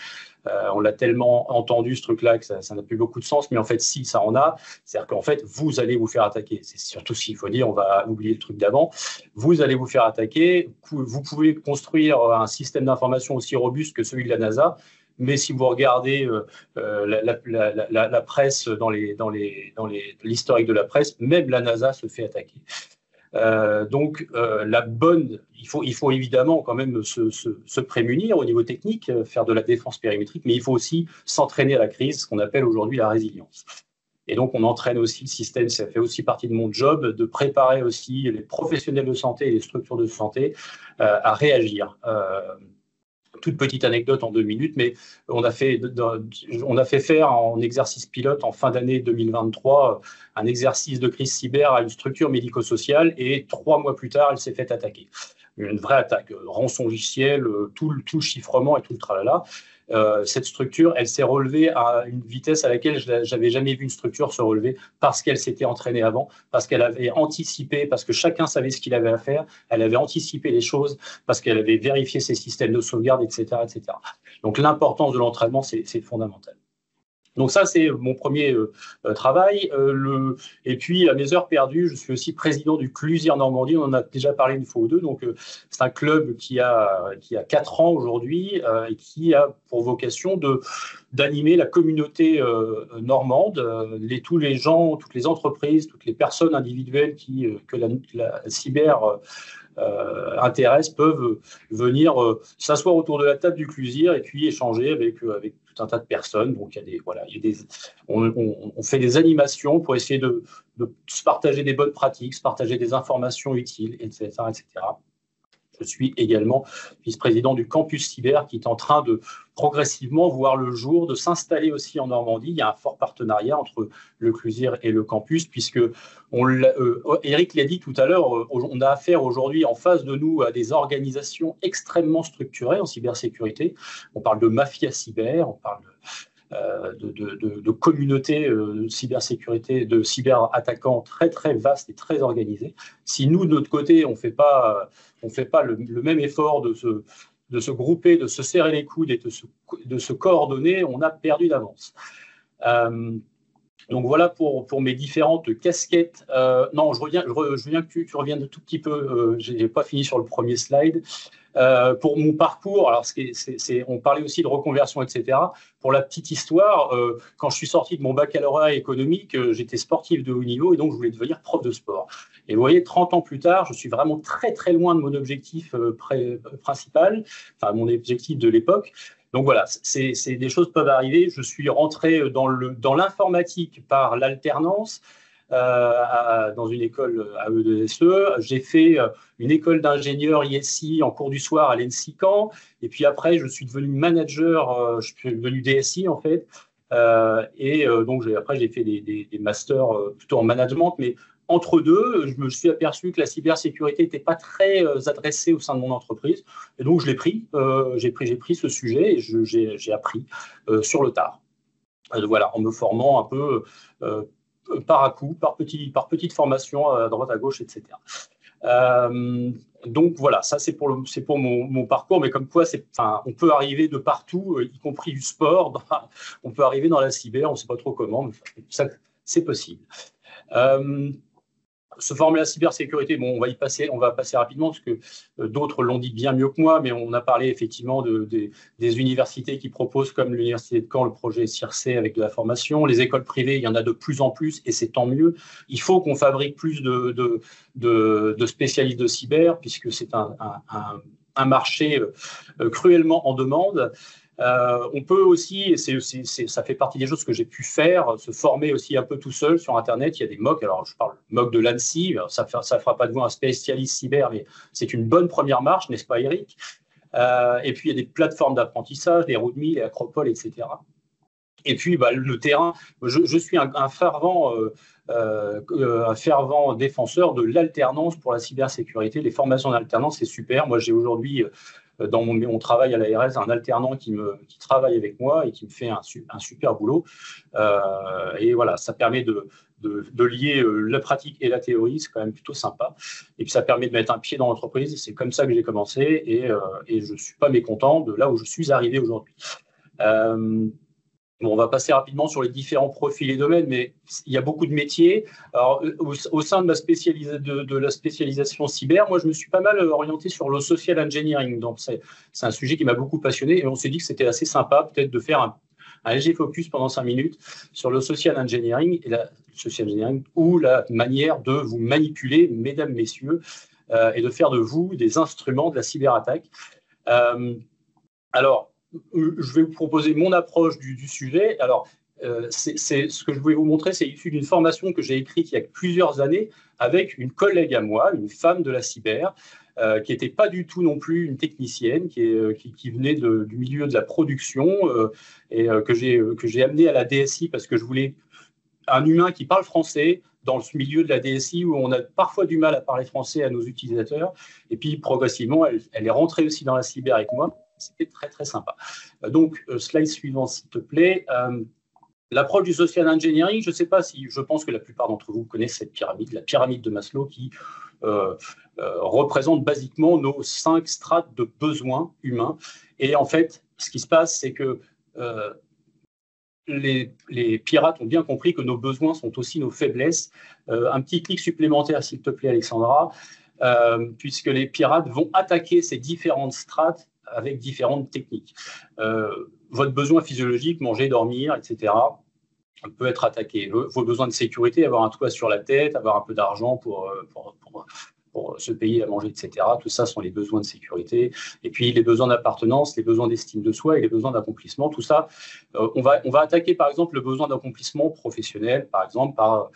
On l'a tellement entendu, ce truc-là, que ça n'a plus beaucoup de sens. Mais en fait, si, ça en a. C'est-à-dire qu'en fait, vous allez vous faire attaquer. C'est surtout ce qu'il faut dire, on va oublier le truc d'avant. Vous allez vous faire attaquer. Vous pouvez construire un système d'information aussi robuste que celui de la NASA. Mais si vous regardez la presse, dans l'historique de la presse, même la NASA se fait attaquer. Il faut évidemment quand même se prémunir au niveau technique, faire de la défense périmétrique, mais il faut aussi s'entraîner à la crise, ce qu'on appelle aujourd'hui la résilience. Et donc, on entraîne aussi le système, ça fait aussi partie de mon job, de préparer aussi les professionnels de santé et les structures de santé à réagir. Toute petite anecdote en 2 minutes, mais on a fait faire en exercice pilote en fin d'année 2023 un exercice de crise cyber à une structure médico-sociale et 3 mois plus tard, elle s'est fait attaquer. Une vraie attaque, rançongiciel, tout le chiffrement et tout le tralala. Cette structure, elle s'est relevée à une vitesse à laquelle je n'avais jamais vu une structure se relever parce qu'elle s'était entraînée avant, parce qu'elle avait anticipé, parce que chacun savait ce qu'il avait à faire, elle avait anticipé les choses, parce qu'elle avait vérifié ses systèmes de sauvegarde, etc. etc. Donc l'importance de l'entraînement, c'est fondamental. Donc ça, c'est mon premier travail. Et puis, à mes heures perdues, je suis aussi président du Clusier Normandie. On en a déjà parlé une fois ou deux. Donc, c'est un club qui a 4 ans aujourd'hui et qui a pour vocation d'animer la communauté normande, tous les gens, toutes les entreprises, toutes les personnes individuelles que la cyber intéresse peuvent venir s'asseoir autour de la table du Clusier et puis échanger avec tout un tas de personnes. Donc, on fait des animations pour essayer de se partager des bonnes pratiques, se partager des informations utiles, etc., etc. Je suis également vice-président du campus cyber qui est en train de progressivement voir le jour, de s'installer aussi en Normandie. Il y a un fort partenariat entre le Clusier et le campus, puisque Eric l'a dit tout à l'heure, on a affaire aujourd'hui en face de nous à des organisations extrêmement structurées en cybersécurité. On parle de mafia cyber, on parle de communautés de cybersécurité, de cyberattaquants très très vastes et très organisés. Si nous, de notre côté, on ne fait pas le même effort de se grouper, de se serrer les coudes et de se coordonner, on a perdu d'avance. Donc voilà pour mes différentes casquettes. Non, je reviens que tu reviennes un tout petit peu. Je n'ai pas fini sur le premier slide. Pour mon parcours, alors on parlait aussi de reconversion, etc. Pour la petite histoire, quand je suis sorti de mon baccalauréat économique, j'étais sportif de haut niveau et donc je voulais devenir prof de sport. Et vous voyez, 30 ans plus tard, je suis vraiment très très loin de mon objectif principal, enfin mon objectif de l'époque. Donc voilà, des choses peuvent arriver. Je suis rentré dans l'informatique par l'alternance. Dans une école à E2SE. J'ai fait une école d'ingénieur ISI en cours du soir à l'ENSI Caen. Et puis après, je suis devenu manager, je suis devenu DSI en fait. Donc après, j'ai fait des masters plutôt en management. Mais entre deux, je me suis aperçu que la cybersécurité n'était pas très adressée au sein de mon entreprise. Et donc, je l'ai pris. J'ai pris ce sujet et j'ai appris sur le tard. Voilà, en me formant un peu par à-coup, par petite formation à droite à gauche, etc. Donc voilà, ça c'est pour mon parcours, mais comme quoi on peut arriver de partout, y compris du sport, on peut arriver dans la cyber, on ne sait pas trop comment, mais ça c'est possible. Se former à la cybersécurité, bon, on va passer rapidement parce que d'autres l'ont dit bien mieux que moi, mais on a parlé effectivement des universités qui proposent, comme l'université de Caen, le projet CIRC avec de la formation. Les écoles privées, il y en a de plus en plus et c'est tant mieux. Il faut qu'on fabrique plus de spécialistes de cyber puisque c'est un marché cruellement en demande. On peut aussi, ça fait partie des choses que j'ai pu faire, se former aussi un peu tout seul sur Internet. Il y a des MOOC, alors je parle MOOC de l'ANSSI, ça ne fera pas de vous un spécialiste cyber, mais c'est une bonne première marche, n'est-ce pas Eric? Et puis il y a des plateformes d'apprentissage, les Roudmi, les Acropole, etc. Et puis le terrain, je suis un fervent défenseur de l'alternance pour la cybersécurité. Les formations d'alternance, c'est super. Moi, j'ai aujourd'hui dans mon travail à l'ARS, un alternant qui travaille avec moi et qui me fait un super boulot. Et voilà, ça permet de lier la pratique et la théorie, c'est quand même plutôt sympa. Et puis ça permet de mettre un pied dans l'entreprise. C'est comme ça que j'ai commencé et je ne suis pas mécontent de là où je suis arrivé aujourd'hui. Bon, on va passer rapidement sur les différents profils et domaines, mais il y a beaucoup de métiers. Alors, au sein de la spécialisation cyber, moi, je me suis pas mal orienté sur le social engineering. Donc, c'est un sujet qui m'a beaucoup passionné et on s'est dit que c'était assez sympa peut-être de faire un léger focus pendant 5 minutes sur le social engineering, ou la manière de vous manipuler, mesdames, messieurs, et de faire de vous des instruments de la cyberattaque. Alors, je vais vous proposer mon approche du sujet. Alors, ce que je voulais vous montrer, c'est issu d'une formation que j'ai écrite il y a plusieurs années avec une collègue à moi, une femme de la cyber, qui n'était pas du tout non plus une technicienne, qui venait du milieu de la production, et que j'ai amenée à la DSI parce que je voulais un humain qui parle français dans ce milieu de la DSI où on a parfois du mal à parler français à nos utilisateurs. Et puis, progressivement, elle est rentrée aussi dans la cyber avec moi. C'était très, très sympa. Donc, slide suivant, s'il te plaît. L'approche du social engineering, je pense que la plupart d'entre vous connaissent cette pyramide, la pyramide de Maslow, qui représente basiquement nos 5 strates de besoins humains. Et en fait, ce qui se passe, c'est que les pirates ont bien compris que nos besoins sont aussi nos faiblesses. Un petit clic supplémentaire, s'il te plaît, Alexandra, puisque les pirates vont attaquer ces différentes strates avec différentes techniques. Votre besoin physiologique, manger, dormir, etc., peut être attaqué. Vos besoins de sécurité, avoir un toit sur la tête, avoir un peu d'argent pour se payer à manger, etc. Tout ça sont les besoins de sécurité. Et puis les besoins d'appartenance, les besoins d'estime de soi et les besoins d'accomplissement. Tout ça, on va attaquer par exemple le besoin d'accomplissement professionnel, par exemple par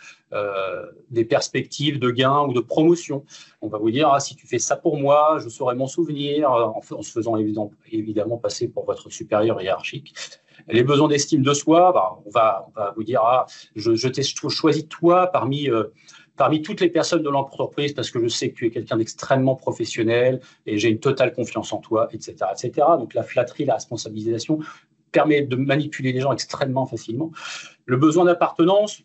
des perspectives de gain ou de promotion. On va vous dire, si tu fais ça pour moi, je saurai m'en souvenir, en se faisant évidemment passer pour votre supérieur hiérarchique. Les besoins d'estime de soi, on va vous dire, je t'ai choisi toi parmi toutes les personnes de l'entreprise parce que je sais que tu es quelqu'un d'extrêmement professionnel et j'ai une totale confiance en toi, etc., etc. Donc la flatterie, la responsabilisation permet de manipuler les gens extrêmement facilement. Le besoin d'appartenance,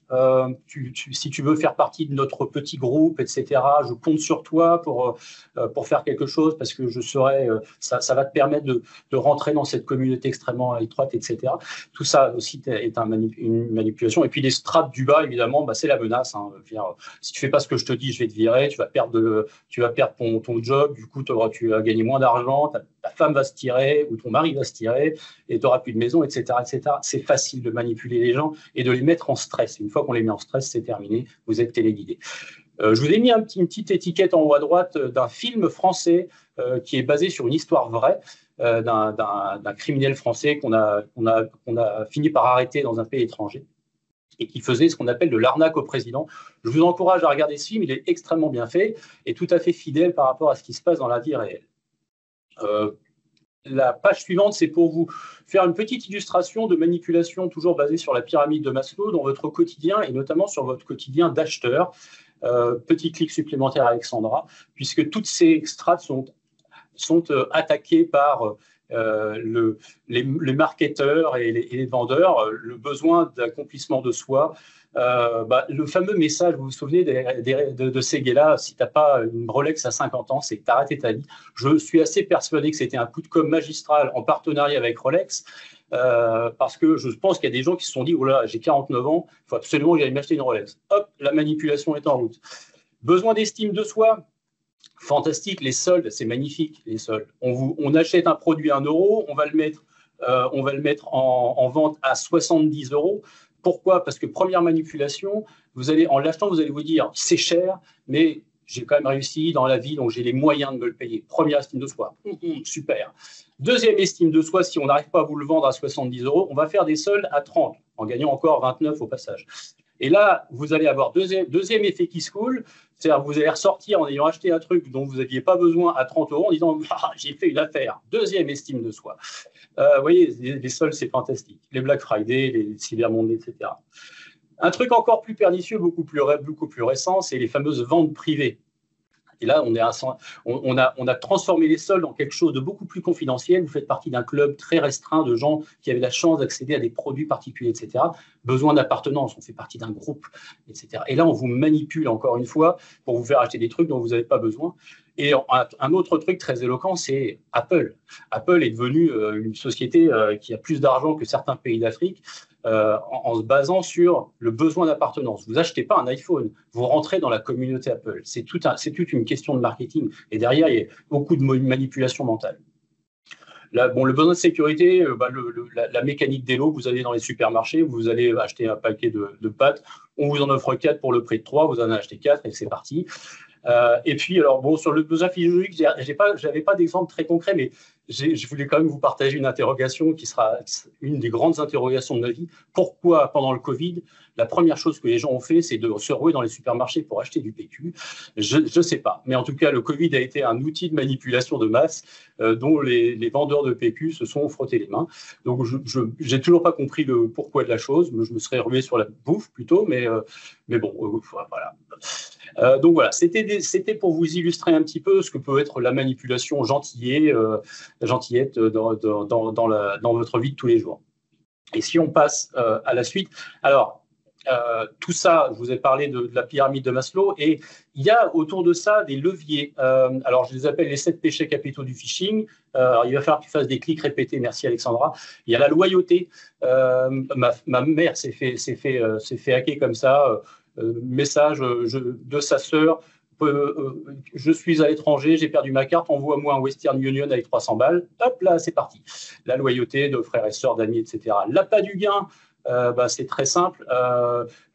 si tu veux faire partie de notre petit groupe, etc., je compte sur toi pour faire quelque chose parce que ça va te permettre de rentrer dans cette communauté extrêmement étroite, etc. Tout ça aussi est une manipulation. Et puis les strates du bas, évidemment, c'est la menace. Si tu fais pas ce que je te dis, je vais te virer, tu vas perdre ton job, du coup, tu vas gagner moins d'argent, ta femme va se tirer ou ton mari va se tirer et tu n'auras plus de maison, etc., etc. C'est facile de manipuler les gens et de les mettre en stress. Une fois qu'on les met en stress, c'est terminé, vous êtes téléguidé. Je vous ai mis une petite étiquette en haut à droite d'un film français qui est basé sur une histoire vraie d'un criminel français qu'on a fini par arrêter dans un pays étranger et qui faisait ce qu'on appelle de l'arnaque au président. Je vous encourage à regarder ce film, il est extrêmement bien fait et tout à fait fidèle par rapport à ce qui se passe dans la vie réelle. La page suivante, c'est pour vous faire une petite illustration de manipulation toujours basée sur la pyramide de Maslow dans votre quotidien et notamment sur votre quotidien d'acheteur. Petit clic supplémentaire, Alexandra, puisque toutes ces strates sont attaquées par les marketeurs et les vendeurs, le besoin d'accomplissement de soi. Le fameux message, vous vous souvenez de ces gars-là, si tu n'as pas une Rolex à 50 ans, c'est que tu as raté ta vie. Je suis assez persuadé que c'était un coup de com' magistral en partenariat avec Rolex, parce que je pense qu'il y a des gens qui se sont dit, oh là, j'ai 49 ans, il faut absolument que j'aille m'acheter une Rolex. Hop, la manipulation est en route. Besoin d'estime de soi, fantastique, les soldes, c'est magnifique, les soldes. On achète un produit à 1 euro, on va le mettre en vente à 70 euros. Pourquoi ? Parce que première manipulation, en l'achetant, vous allez vous dire, c'est cher, mais j'ai quand même réussi dans la vie, donc j'ai les moyens de me le payer. Première estime de soi, super. Deuxième estime de soi, si on n'arrive pas à vous le vendre à 70 euros, on va faire des soldes à 30, en gagnant encore 29 au passage. Et là, vous allez avoir deuxième effet qui se coule, c'est-à-dire que vous allez ressortir en ayant acheté un truc dont vous n'aviez pas besoin à 30 euros en disant j'ai fait une affaire. Deuxième estime de soi. Vous voyez, les soldes, c'est fantastique. Les Black Friday, les Cyber Monday, etc. Un truc encore plus pernicieux, beaucoup plus récent, c'est les fameuses ventes privées. Et là, on a transformé les soldes en quelque chose de beaucoup plus confidentiel. Vous faites partie d'un club très restreint de gens qui avaient la chance d'accéder à des produits particuliers, etc. Besoin d'appartenance, on fait partie d'un groupe, etc. Et là, on vous manipule encore une fois pour vous faire acheter des trucs dont vous n'avez pas besoin. Et un autre truc très éloquent, c'est Apple. Apple est devenue une société qui a plus d'argent que certains pays d'Afrique en se basant sur le besoin d'appartenance. Vous n'achetez pas un iPhone, vous rentrez dans la communauté Apple. C'est toute une question de marketing. Et derrière, il y a beaucoup de manipulation mentale. Là, bon, le besoin de sécurité, la mécanique des lots, vous allez dans les supermarchés, vous allez acheter un paquet de pâtes, on vous en offre 4 pour le prix de 3, vous en achetez 4 et c'est parti. Et puis, alors, bon, sur le besoin physiologique, j'avais pas d'exemple très concret, mais je voulais quand même vous partager une interrogation qui sera une des grandes interrogations de ma vie. Pourquoi, pendant le Covid, la première chose que les gens ont fait, c'est de se ruer dans les supermarchés pour acheter du PQ? Je ne sais pas. Mais en tout cas, le Covid a été un outil de manipulation de masse dont les vendeurs de PQ se sont frottés les mains. Donc, je n'ai toujours pas compris le pourquoi de la chose. Je me serais rué sur la bouffe plutôt, mais bon, voilà. Donc voilà, c'était pour vous illustrer un petit peu ce que peut être la manipulation gentillette dans votre vie de tous les jours. Et si on passe à la suite, alors tout ça, je vous ai parlé de la pyramide de Maslow, et il y a autour de ça des leviers. Alors je les appelle les 7 péchés capitaux du phishing. Alors, il va falloir que tu fasses des clics répétés. Merci Alexandra. Il y a la loyauté. Ma mère s'est fait hacker comme ça. Message de sa sœur. Je suis à l'étranger, j'ai perdu ma carte, envoie-moi un Western Union avec 300 balles. Hop là, c'est parti. La loyauté de frères et sœurs, d'amis, etc. L'appât du gain, c'est très simple.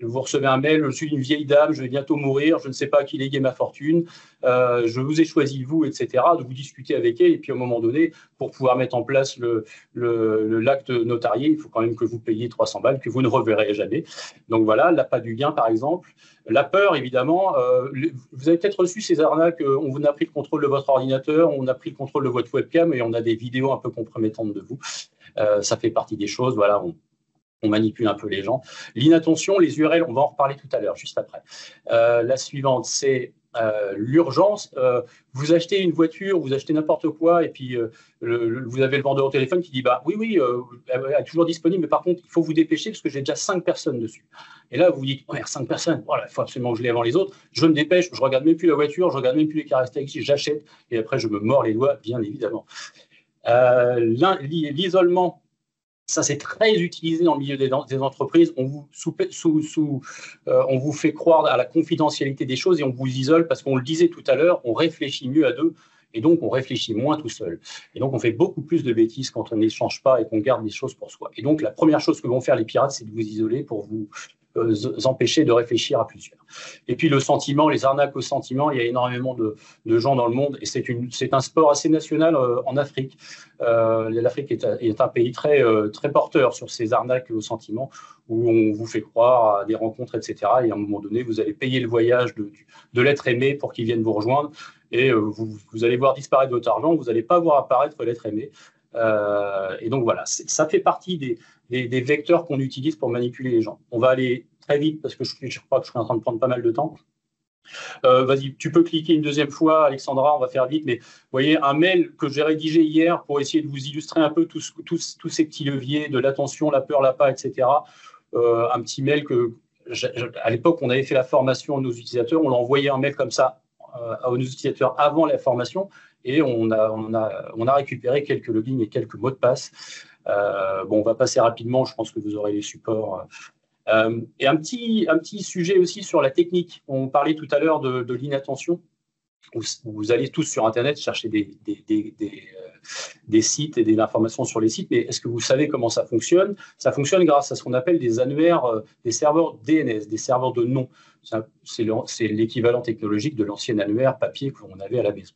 Vous recevez un mail, je suis une vieille dame, je vais bientôt mourir, je ne sais pas à qui léguer ma fortune, je vous ai choisi vous, etc. De vous discuter avec elle, et puis à un moment donné, pour pouvoir mettre en place l'acte notarié, il faut quand même que vous payiez 300 balles que vous ne reverrez jamais. Donc voilà, l'appât du gain par exemple. La peur, évidemment, vous avez peut-être reçu ces arnaques, on vous a pris le contrôle de votre ordinateur, on a pris le contrôle de votre webcam et on a des vidéos un peu compromettantes de vous. Ça fait partie des choses, voilà, on manipule un peu les gens. L'inattention, les URL, on va en reparler tout à l'heure, juste après. La suivante, c'est l'urgence. Vous achetez une voiture, vous achetez n'importe quoi, et puis vous avez le vendeur au téléphone qui dit oui, elle est toujours disponible, mais par contre, il faut vous dépêcher parce que j'ai déjà 5 personnes dessus. Et là, vous vous dites, 5 personnes, voilà, il faut absolument que je l'ai avant les autres. Je me dépêche, je ne regarde même plus la voiture, je ne regarde même plus les caractéristiques, j'achète, et après, je me mords les doigts, bien évidemment. L'isolement. Ça, c'est très utilisé dans le milieu des entreprises. On vous fait croire à la confidentialité des choses et on vous isole parce qu'on le disait tout à l'heure, on réfléchit mieux à deux et donc on réfléchit moins tout seul. Et donc, on fait beaucoup plus de bêtises quand on n'échange pas et qu'on garde des choses pour soi. Et donc, la première chose que vont faire les pirates, c'est de vous isoler pour vous empêcher de réfléchir à plusieurs. Et puis le sentiment, les arnaques au sentiment, il y a énormément de gens dans le monde et c'est un sport assez national en Afrique. L'Afrique est un pays très porteur sur ces arnaques au sentiment où on vous fait croire à des rencontres, etc. Et à un moment donné, vous allez payer le voyage de l'être aimé pour qu'il vienne vous rejoindre et vous allez voir disparaître votre argent, vous n'allez pas voir apparaître l'être aimé. Et donc voilà, ça fait partie des vecteurs qu'on utilise pour manipuler les gens. On va aller très vite parce que je crois que je suis en train de prendre pas mal de temps. Vas-y, tu peux cliquer une deuxième fois, Alexandra, on va faire vite. Mais vous voyez, un mail que j'ai rédigé hier pour essayer de vous illustrer un peu tous ces petits leviers de l'attention, la peur, l'appât, etc. Un petit mail que, à l'époque, on avait fait la formation à nos utilisateurs. On leur envoyait un mail comme ça à nos utilisateurs avant la formation. Et on a récupéré quelques logins et quelques mots de passe. On va passer rapidement, je pense que vous aurez les supports. Et un petit sujet aussi sur la technique. On parlait tout à l'heure de l'inattention. Vous allez tous sur Internet chercher des sites et des informations sur les sites, mais est-ce que vous savez comment ça fonctionne? Ça fonctionne grâce à ce qu'on appelle des annuaires, des serveurs DNS, des serveurs de nom. C'est l'équivalent technologique de l'ancien annuaire papier qu'on avait à la maison.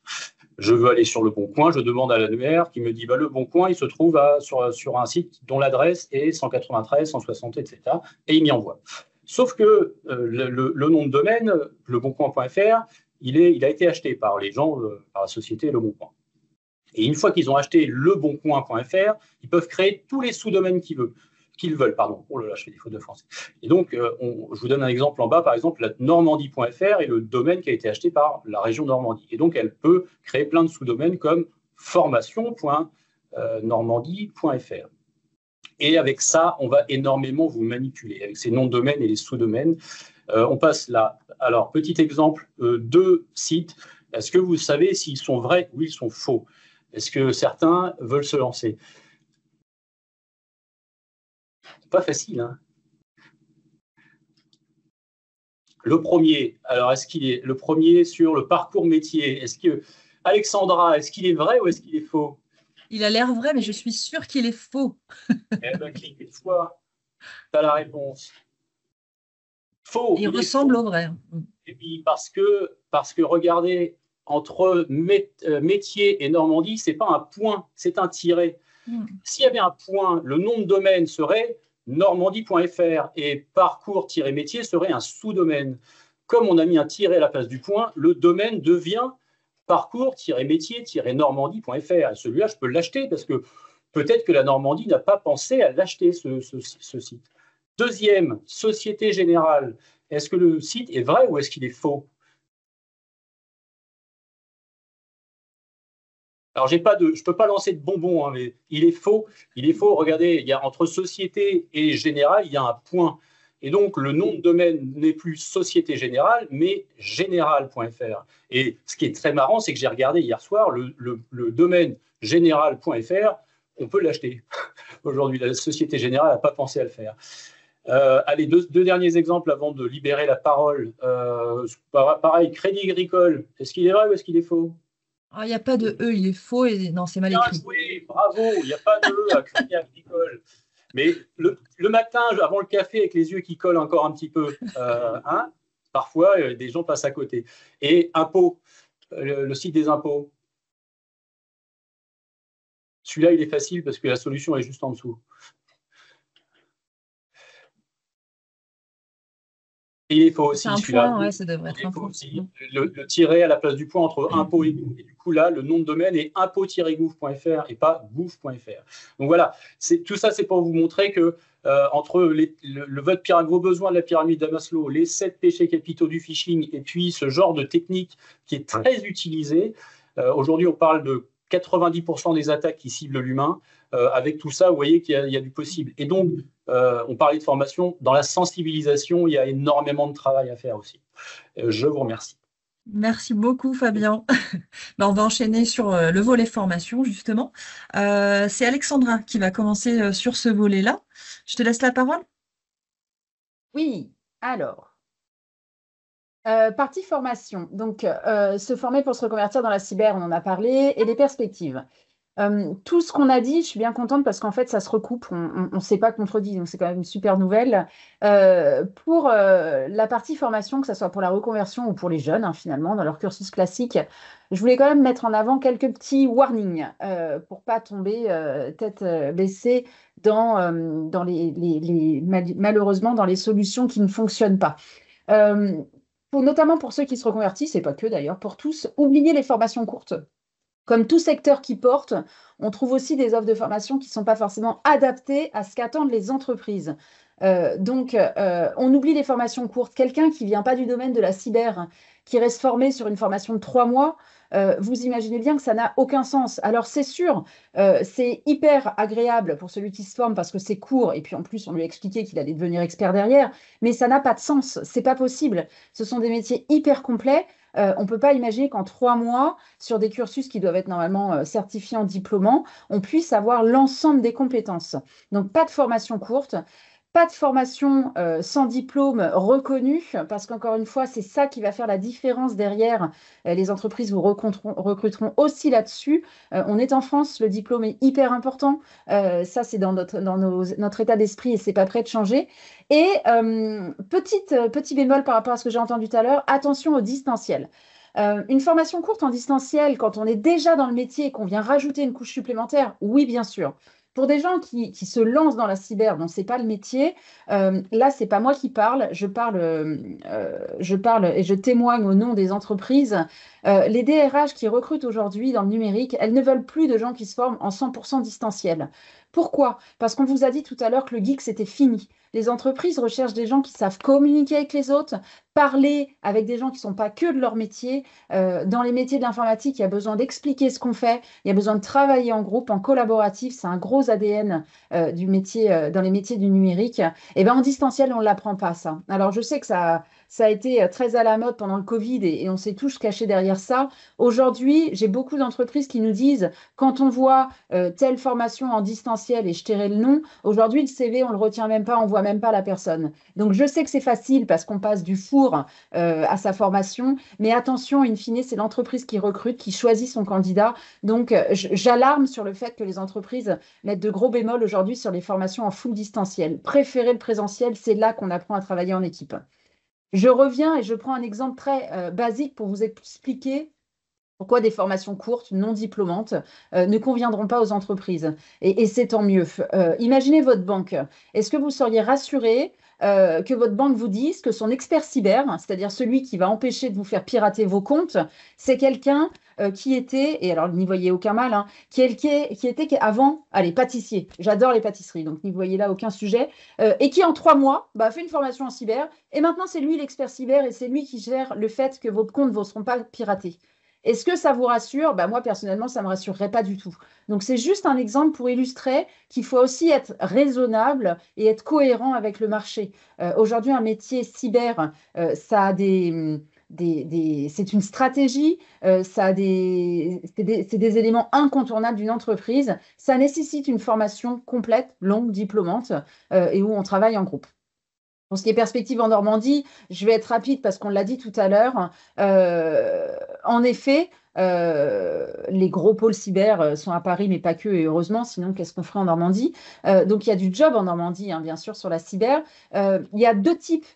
Je veux aller sur Le Bon Coin, je demande à l'annuaire qui me dit Le Bon Coin, il se trouve sur un site dont l'adresse est 193, 160, etc. Et il m'y envoie. Sauf que le nom de domaine, leboncoin.fr, il a été acheté par les gens, par la société Le Bon Coin. Et une fois qu'ils ont acheté leboncoin.fr, ils peuvent créer tous les sous-domaines qu'ils veulent. Oh là là, je fais des fautes de français. Et donc, je vous donne un exemple en bas, par exemple, la normandie.fr est le domaine qui a été acheté par la région Normandie. Et donc, elle peut créer plein de sous-domaines comme formation.normandie.fr. Et avec ça, on va énormément vous manipuler, avec ces noms de domaines et les sous-domaines. On passe là. Alors, petit exemple, 2 sites. Est-ce que vous savez s'ils sont vrais ou ils sont faux? Est-ce que certains veulent se lancer? Pas facile, hein. Le premier, alors est-ce qu'il est le premier sur le parcours métier? Alexandra, est-ce qu'il est vrai ou est-ce qu'il est faux? Il a l'air vrai, mais je suis sûre qu'il est faux. Eh ben, clique une fois, tu as la réponse. Faux. Il ressemble au vrai. Et puis parce que regardez, entre métier et Normandie, c'est pas un point, c'est un tiret. S'il y avait un point, le nom de domaine serait normandie.fr et parcours-métier serait un sous-domaine. Comme on a mis un tiret à la place du point, le domaine devient parcours-métier-normandie.fr. Et celui-là, je peux l'acheter parce que peut-être que la Normandie n'a pas pensé à l'acheter, ce site. Deuxième, Société Générale. Est-ce que le site est vrai ou est-ce qu'il est faux? Alors, je ne peux pas lancer de bonbons, hein, mais il est faux. Il est faux. Regardez, il y a, entre Société et Générale, il y a un point. Et donc, le nom de domaine n'est plus Société Générale, mais générale.fr. Et ce qui est très marrant, c'est que j'ai regardé hier soir, le domaine général.fr, on peut l'acheter. Aujourd'hui, la Société Générale n'a pas pensé à le faire. Allez, deux derniers exemples avant de libérer la parole. Pareil, Crédit Agricole. Est-ce qu'il est vrai ou est-ce qu'il est faux? Il n'y a pas de E, il est faux et non, c'est mal écrit. Oui, bravo, il n'y a pas de E à Crédit Agricole. Mais le matin, avant le café, avec les yeux qui collent encore un petit peu, parfois, des gens passent à côté. Et impôts, le site des impôts. Celui-là, il est facile parce que la solution est juste en dessous. Et il est faux aussi, celui-là. Ouais, ça devrait être un point. Le tiret à la place du point entre impôt et gouv. Et du coup, là, le nom de domaine est impôt-gouv.fr et pas gouv.fr. Donc voilà, tout ça, c'est pour vous montrer que entre vos besoins de la pyramide de Maslow, les 7 péchés capitaux du phishing et puis ce genre de technique qui est très utilisé, aujourd'hui, on parle de 90% des attaques qui ciblent l'humain. Avec tout ça, vous voyez qu'il y a du possible. Et donc, on parlait de formation. Dans la sensibilisation, il y a énormément de travail à faire aussi. Je vous remercie. Merci beaucoup, Fabien. On va enchaîner sur le volet formation, justement. C'est Alexandra qui va commencer sur ce volet-là. Je te laisse la parole. Oui, alors. Partie formation. Donc, se former pour se reconvertir dans la cyber, on en a parlé, et les perspectives. Tout ce qu'on a dit, je suis bien contente parce qu'en fait, ça se recoupe, on ne s'est pas contredit, donc c'est quand même une super nouvelle. Pour la partie formation, que ce soit pour la reconversion ou pour les jeunes, finalement, dans leur cursus classique, je voulais quand même mettre en avant quelques petits warnings pour ne pas tomber tête baissée malheureusement dans les solutions qui ne fonctionnent pas. Notamment pour ceux qui se reconvertissent, et pas que d'ailleurs, pour tous, oubliez les formations courtes. Comme tout secteur qui porte, on trouve aussi des offres de formation qui ne sont pas forcément adaptées à ce qu'attendent les entreprises. Donc, on oublie les formations courtes. Quelqu'un qui ne vient pas du domaine de la cyber, qui reste formé sur une formation de 3 mois, vous imaginez bien que ça n'a aucun sens. Alors, c'est sûr, c'est hyper agréable pour celui qui se forme parce que c'est court et puis en plus, on lui a expliqué qu'il allait devenir expert derrière, mais ça n'a pas de sens. C'est pas possible. Ce sont des métiers hyper complets. On ne peut pas imaginer qu'en 3 mois, sur des cursus qui doivent être normalement certifiés en diplômant, on puisse avoir l'ensemble des compétences. Donc, pas de formation courte, pas de formation sans diplôme reconnu, parce qu'encore une fois, c'est ça qui va faire la différence derrière. Les entreprises vous recruteront aussi là-dessus. On est en France, le diplôme est hyper important. Ça, c'est dans notre état d'esprit et c'est pas prêt de changer. Et petit bémol par rapport à ce que j'ai entendu tout à l'heure, attention au distanciel. Une formation courte en distanciel, quand on est déjà dans le métier et qu'on vient rajouter une couche supplémentaire, oui, bien sûr. Pour des gens qui se lancent dans la cyber, dont ce n'est pas le métier, là, ce n'est pas moi qui parle, je parle et je témoigne au nom des entreprises. Les DRH qui recrutent aujourd'hui dans le numérique, elles ne veulent plus de gens qui se forment en 100% distanciel. Pourquoi? Parce qu'on vous a dit tout à l'heure que le geek, c'était fini. Les entreprises recherchent des gens qui savent communiquer avec les autres, parler avec des gens qui ne sont pas que de leur métier. Dans les métiers de l'informatique, il y a besoin d'expliquer ce qu'on fait, il y a besoin de travailler en groupe, en collaboratif. C'est un gros ADN du métier, dans les métiers du numérique. Et bien, en distanciel, on ne l'apprend pas, ça. Alors, je sais que ça ça a été très à la mode pendant le Covid et on s'est tous cachés derrière ça. Aujourd'hui, j'ai beaucoup d'entreprises qui nous disent, quand on voit telle formation en distanciel, et je tairai le nom, aujourd'hui, le CV, on ne le retient même pas, on ne voit même pas la personne. Donc, je sais que c'est facile parce qu'on passe du four à sa formation, mais attention, in fine, c'est l'entreprise qui recrute, qui choisit son candidat. Donc, j'alarme sur le fait que les entreprises mettent de gros bémols aujourd'hui sur les formations en full distanciel. Préférer le présentiel, c'est là qu'on apprend à travailler en équipe. Je reviens et je prends un exemple très basique pour vous expliquer pourquoi des formations courtes, non diplômantes, ne conviendront pas aux entreprises. Et c'est tant mieux. Imaginez votre banque. Est-ce que vous seriez rassuré que votre banque vous dise que son expert cyber, c'est-à-dire celui qui va empêcher de vous faire pirater vos comptes, c'est quelqu'un qui était, et alors n'y voyez aucun mal, hein, qui était avant, allez, pâtissier. J'adore les pâtisseries, donc n'y voyez là aucun sujet. Et qui en 3 mois fait une formation en cyber. Et maintenant, c'est lui l'expert cyber et c'est lui qui gère le fait que vos comptes ne seront pas piratés. Est-ce que ça vous rassure? Moi, personnellement, ça ne me rassurerait pas du tout. Donc, c'est juste un exemple pour illustrer qu'il faut aussi être raisonnable et être cohérent avec le marché. Aujourd'hui, un métier cyber, ça a c'est une stratégie, c'est des éléments incontournables d'une entreprise. Ça nécessite une formation complète, longue, diplômante, et où on travaille en groupe. Pour ce qui est perspective en Normandie, je vais être rapide parce qu'on l'a dit tout à l'heure. En effet, les gros pôles cyber sont à Paris, mais pas que, et heureusement, sinon qu'est-ce qu'on ferait en Normandie? Donc il y a du job en Normandie, hein, bien sûr, sur la cyber. Il y a 2 types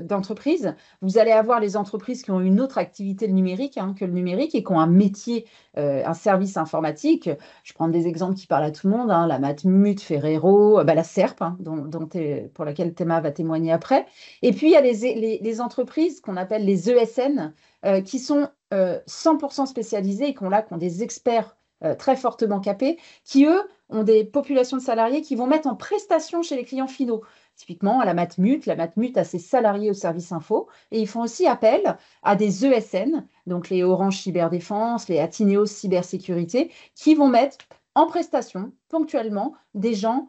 d'entreprises. Vous allez avoir les entreprises qui ont une autre activité numérique que le numérique et qui ont un métier, un service informatique. Je prends des exemples qui parlent à tout le monde, hein, la Matmut, Ferrero, la SERP, hein, pour laquelle Théma va témoigner après. Et puis, il y a les entreprises qu'on appelle les ESN, qui sont 100% spécialisés et qui ont des experts très fortement capés, qui, eux, ont des populations de salariés qui vont mettre en prestation chez les clients finaux. Typiquement, la Matmut a ses salariés au service info et ils font aussi appel à des ESN, donc les Orange Cyberdéfense, les Atineos Cybersécurité, qui vont mettre en prestation, ponctuellement, des gens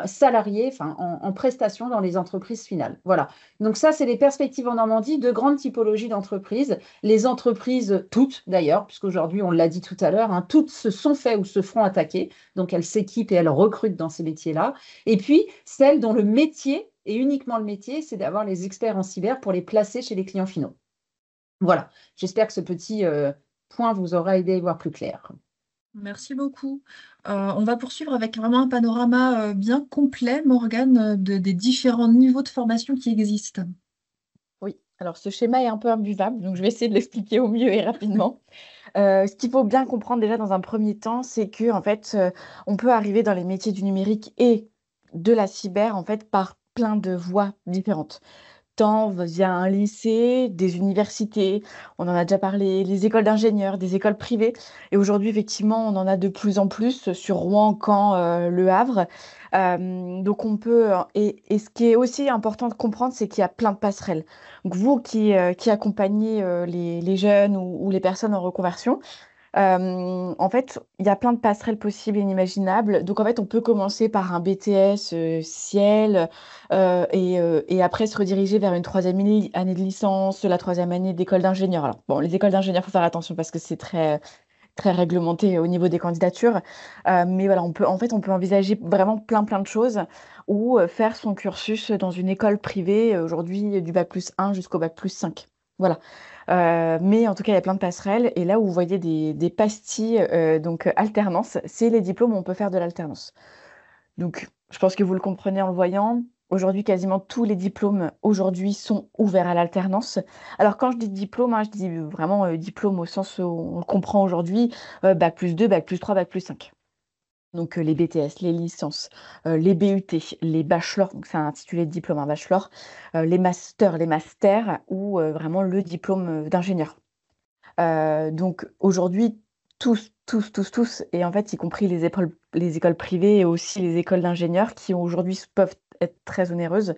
salariés, en prestation dans les entreprises finales. Voilà. Donc ça, c'est les perspectives en Normandie de grandes typologies d'entreprises. Les entreprises, toutes d'ailleurs, puisqu'aujourd'hui, on l'a dit tout à l'heure, toutes se sont fait ou se feront attaquer. Donc elles s'équipent et elles recrutent dans ces métiers-là. Et puis, celles dont le métier, et uniquement le métier, c'est d'avoir les experts en cyber pour les placer chez les clients finaux. Voilà. J'espère que ce petit point vous aura aidé à y voir plus clair. Merci beaucoup. On va poursuivre avec vraiment un panorama bien complet, Morgane, des différents niveaux de formation qui existent. Oui, alors ce schéma est un peu imbuvable, donc je vais essayer de l'expliquer au mieux et rapidement. Ce qu'il faut bien comprendre déjà dans un premier temps, c'est que en fait, on peut arriver dans les métiers du numérique et de la cyber en fait par plein de voies différentes. Tant via un lycée, des universités, on en a déjà parlé, les écoles d'ingénieurs, des écoles privées. Et aujourd'hui, effectivement, on en a de plus en plus sur Rouen, Caen, Le Havre. Donc on peut, et ce qui est aussi important de comprendre, c'est qu'il y a plein de passerelles. Donc vous qui accompagnez les jeunes ou les personnes en reconversion, en fait, il y a plein de passerelles possibles et inimaginables. Donc, en fait, on peut commencer par un BTS ciel et après se rediriger vers une 3e année de licence, la 3e année d'école d'ingénieur. Alors, bon, les écoles d'ingénieur, il faut faire attention parce que c'est très, très réglementé au niveau des candidatures. Mais voilà, on peut envisager vraiment plein de choses ou faire son cursus dans une école privée, aujourd'hui du bac+1 jusqu'au bac+5. Voilà. Mais en tout cas, il y a plein de passerelles. Et là où vous voyez des pastilles, donc alternance, c'est les diplômes où on peut faire de l'alternance. Donc, je pense que vous le comprenez en le voyant. Aujourd'hui, quasiment tous les diplômes aujourd'hui sont ouverts à l'alternance. Alors, quand je dis diplôme, je dis vraiment diplôme au sens où on le comprend aujourd'hui, bac+2, bac+3, bac+5. Donc les BTS, les licences, les BUT, les bachelors, donc c'est un intitulé de diplôme, un bachelor, les masters ou vraiment le diplôme d'ingénieur. Donc aujourd'hui, tous, et en fait y compris les écoles privées et aussi les écoles d'ingénieurs qui aujourd'hui peuvent être très onéreuses,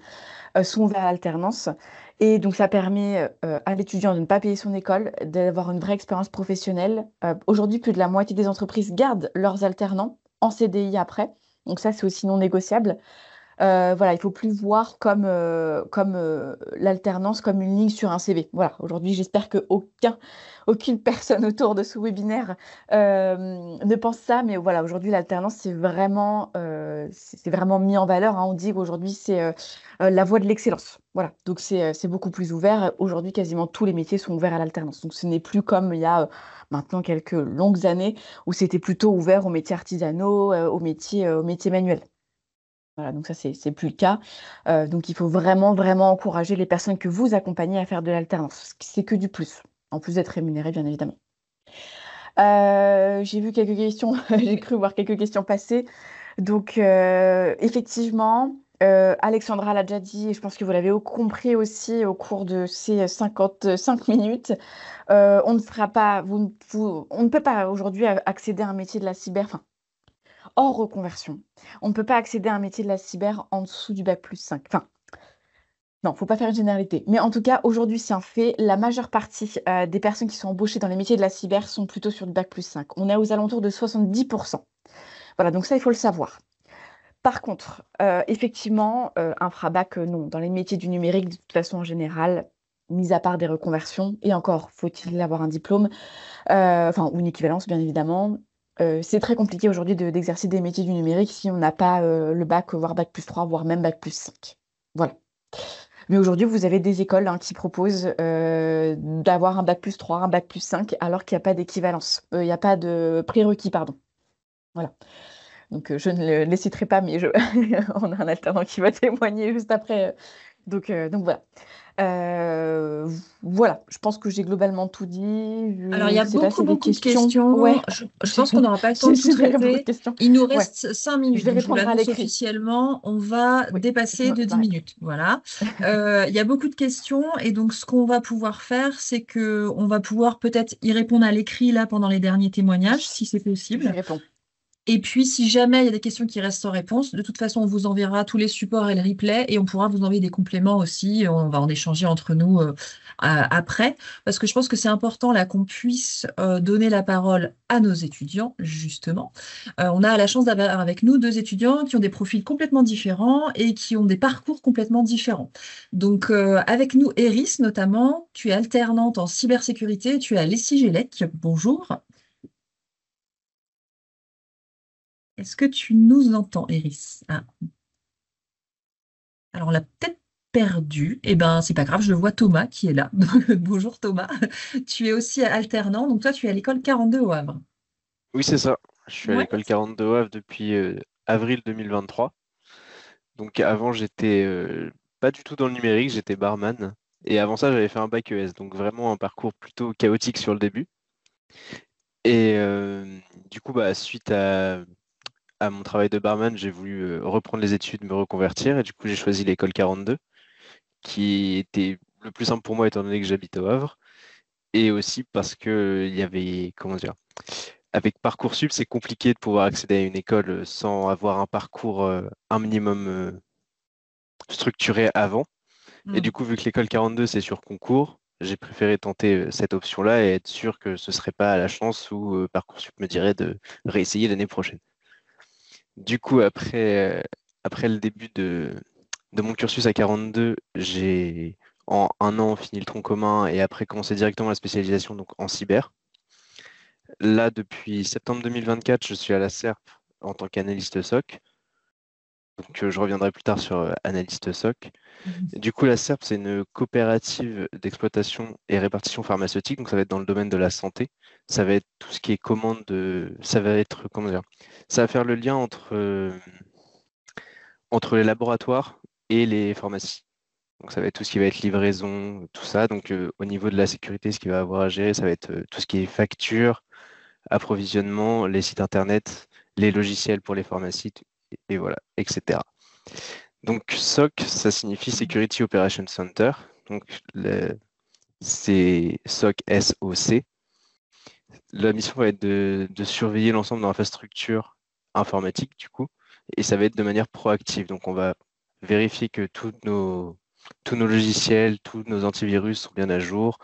sont ouverts à l'alternance. Et donc ça permet à l'étudiant de ne pas payer son école, d'avoir une vraie expérience professionnelle. Aujourd'hui, plus de la moitié des entreprises gardent leurs alternants en CDI après. Donc ça, c'est aussi non négociable. Voilà, il faut plus voir comme, l'alternance comme une ligne sur un CV. Voilà, aujourd'hui, j'espère que aucune personne autour de ce webinaire ne pense ça, mais voilà, aujourd'hui, l'alternance, c'est vraiment mis en valeur, hein. On dit qu'aujourd'hui, c'est la voie de l'excellence. Voilà, donc c'est beaucoup plus ouvert. Aujourd'hui, quasiment tous les métiers sont ouverts à l'alternance. Donc ce n'est plus comme il y a maintenant quelques longues années où c'était plutôt ouvert aux métiers artisanaux, aux métiers manuels. Voilà, donc ça, c'est plus le cas. Donc il faut vraiment, vraiment encourager les personnes que vous accompagnez à faire de l'alternance. C'est que du plus, en plus d'être rémunéré, bien évidemment. J'ai vu quelques questions, j'ai cru voir quelques questions passer. Donc effectivement, Alexandra l'a déjà dit, et je pense que vous l'avez compris aussi au cours de ces 55 minutes. On ne peut pas aujourd'hui accéder à un métier de la cyber, enfin, hors reconversion. On ne peut pas accéder à un métier de la cyber en dessous du bac+5. Enfin, non, faut pas faire une généralité. Mais en tout cas, aujourd'hui, c'est un fait. La majeure partie des personnes qui sont embauchées dans les métiers de la cyber sont plutôt sur du bac+5. On est aux alentours de 70%. Voilà, donc ça, il faut le savoir. Par contre, effectivement, infra-bac, non. Dans les métiers du numérique, de toute façon, en général, mis à part des reconversions, et encore, faut-il avoir un diplôme, ou une équivalence, bien évidemment. C'est très compliqué aujourd'hui d'exercer des métiers du numérique si on n'a pas le bac, voire bac+3, voire même bac+5. Voilà. Mais aujourd'hui, vous avez des écoles qui proposent d'avoir un bac+3, un bac+5, alors qu'il n'y a pas d'équivalence. Il n'y a pas de prérequis, pardon. Voilà. Donc, je ne les citerai pas, mais on a un alternant qui va témoigner juste après. Donc voilà. Voilà, je pense que j'ai globalement tout dit. Alors, il y a beaucoup de questions. Ouais. Je pense qu'on n'aura pas le temps de tout traiter. Il nous reste 5 minutes. Je vais répondre à l'écrit. Officiellement, on va dépasser de 10 minutes. Voilà. Il y a beaucoup de questions. Et donc, ce qu'on va pouvoir faire, c'est qu'on va pouvoir peut-être y répondre à l'écrit là pendant les derniers témoignages, si c'est possible. Je réponds. Et puis, si jamais il y a des questions qui restent sans réponse, de toute façon, on vous enverra tous les supports et le replay et on pourra vous envoyer des compléments aussi. On va en échanger entre nous après, parce que je pense que c'est important là qu'on puisse donner la parole à nos étudiants, justement. On a la chance d'avoir avec nous 2 étudiants qui ont des profils complètement différents et qui ont des parcours complètement différents. Donc, avec nous, Eris, notamment, tu es alternante en cybersécurité, tu es à l'ESSIGELEC. Bonjour. Est-ce que tu nous entends, Eris? Alors, on l'a peut-être perdu. Eh bien, c'est pas grave, je vois Thomas qui est là. Bonjour Thomas. Tu es aussi alternant, donc toi, tu es à l'école 42 au Havre. Oui, c'est ça. Je suis à l'école 42 au Havre depuis avril 2023. Donc avant, j'étais pas du tout dans le numérique, j'étais barman. Et avant ça, j'avais fait un bac ES, donc vraiment un parcours plutôt chaotique sur le début. Et du coup, suite à mon travail de barman, j'ai voulu reprendre les études, me reconvertir. Et du coup, j'ai choisi l'école 42, qui était le plus simple pour moi étant donné que j'habite au Havre. Et aussi parce que il y avait, comment dire, avec Parcoursup, c'est compliqué de pouvoir accéder à une école sans avoir un parcours un minimum structuré avant. Et du coup, vu que l'école 42, c'est sur concours, j'ai préféré tenter cette option-là et être sûr que ce ne serait pas à la chance où Parcoursup me dirait de réessayer l'année prochaine. Du coup, après le début de mon cursus à 42, j'ai en 1 an fini le tronc commun et après commencé directement la spécialisation donc en cyber. Là, depuis septembre 2024, je suis à la SERP en tant qu'analyste SOC. Donc, je reviendrai plus tard sur analyste SOC. Du coup, la SERP, c'est une coopérative d'exploitation et répartition pharmaceutique. Donc, ça va être dans le domaine de la santé. Ça va être tout ce qui est commande de. Ça va être, comment dire, ça va faire le lien entre les laboratoires et les pharmacies. Donc, ça va être tout ce qui va être livraison, tout ça. Donc, au niveau de la sécurité, ce qu'il va avoir à gérer, ça va être tout ce qui est facture, approvisionnement, les sites internet, les logiciels pour les pharmacies, et voilà, etc. Donc, SOC, ça signifie Security Operations Center. Donc, c'est SOC, SOC. La mission va être de surveiller l'ensemble de l'infrastructure informatique, du coup, et ça va être de manière proactive. Donc, on va vérifier que tous nos logiciels, tous nos antivirus sont bien à jour.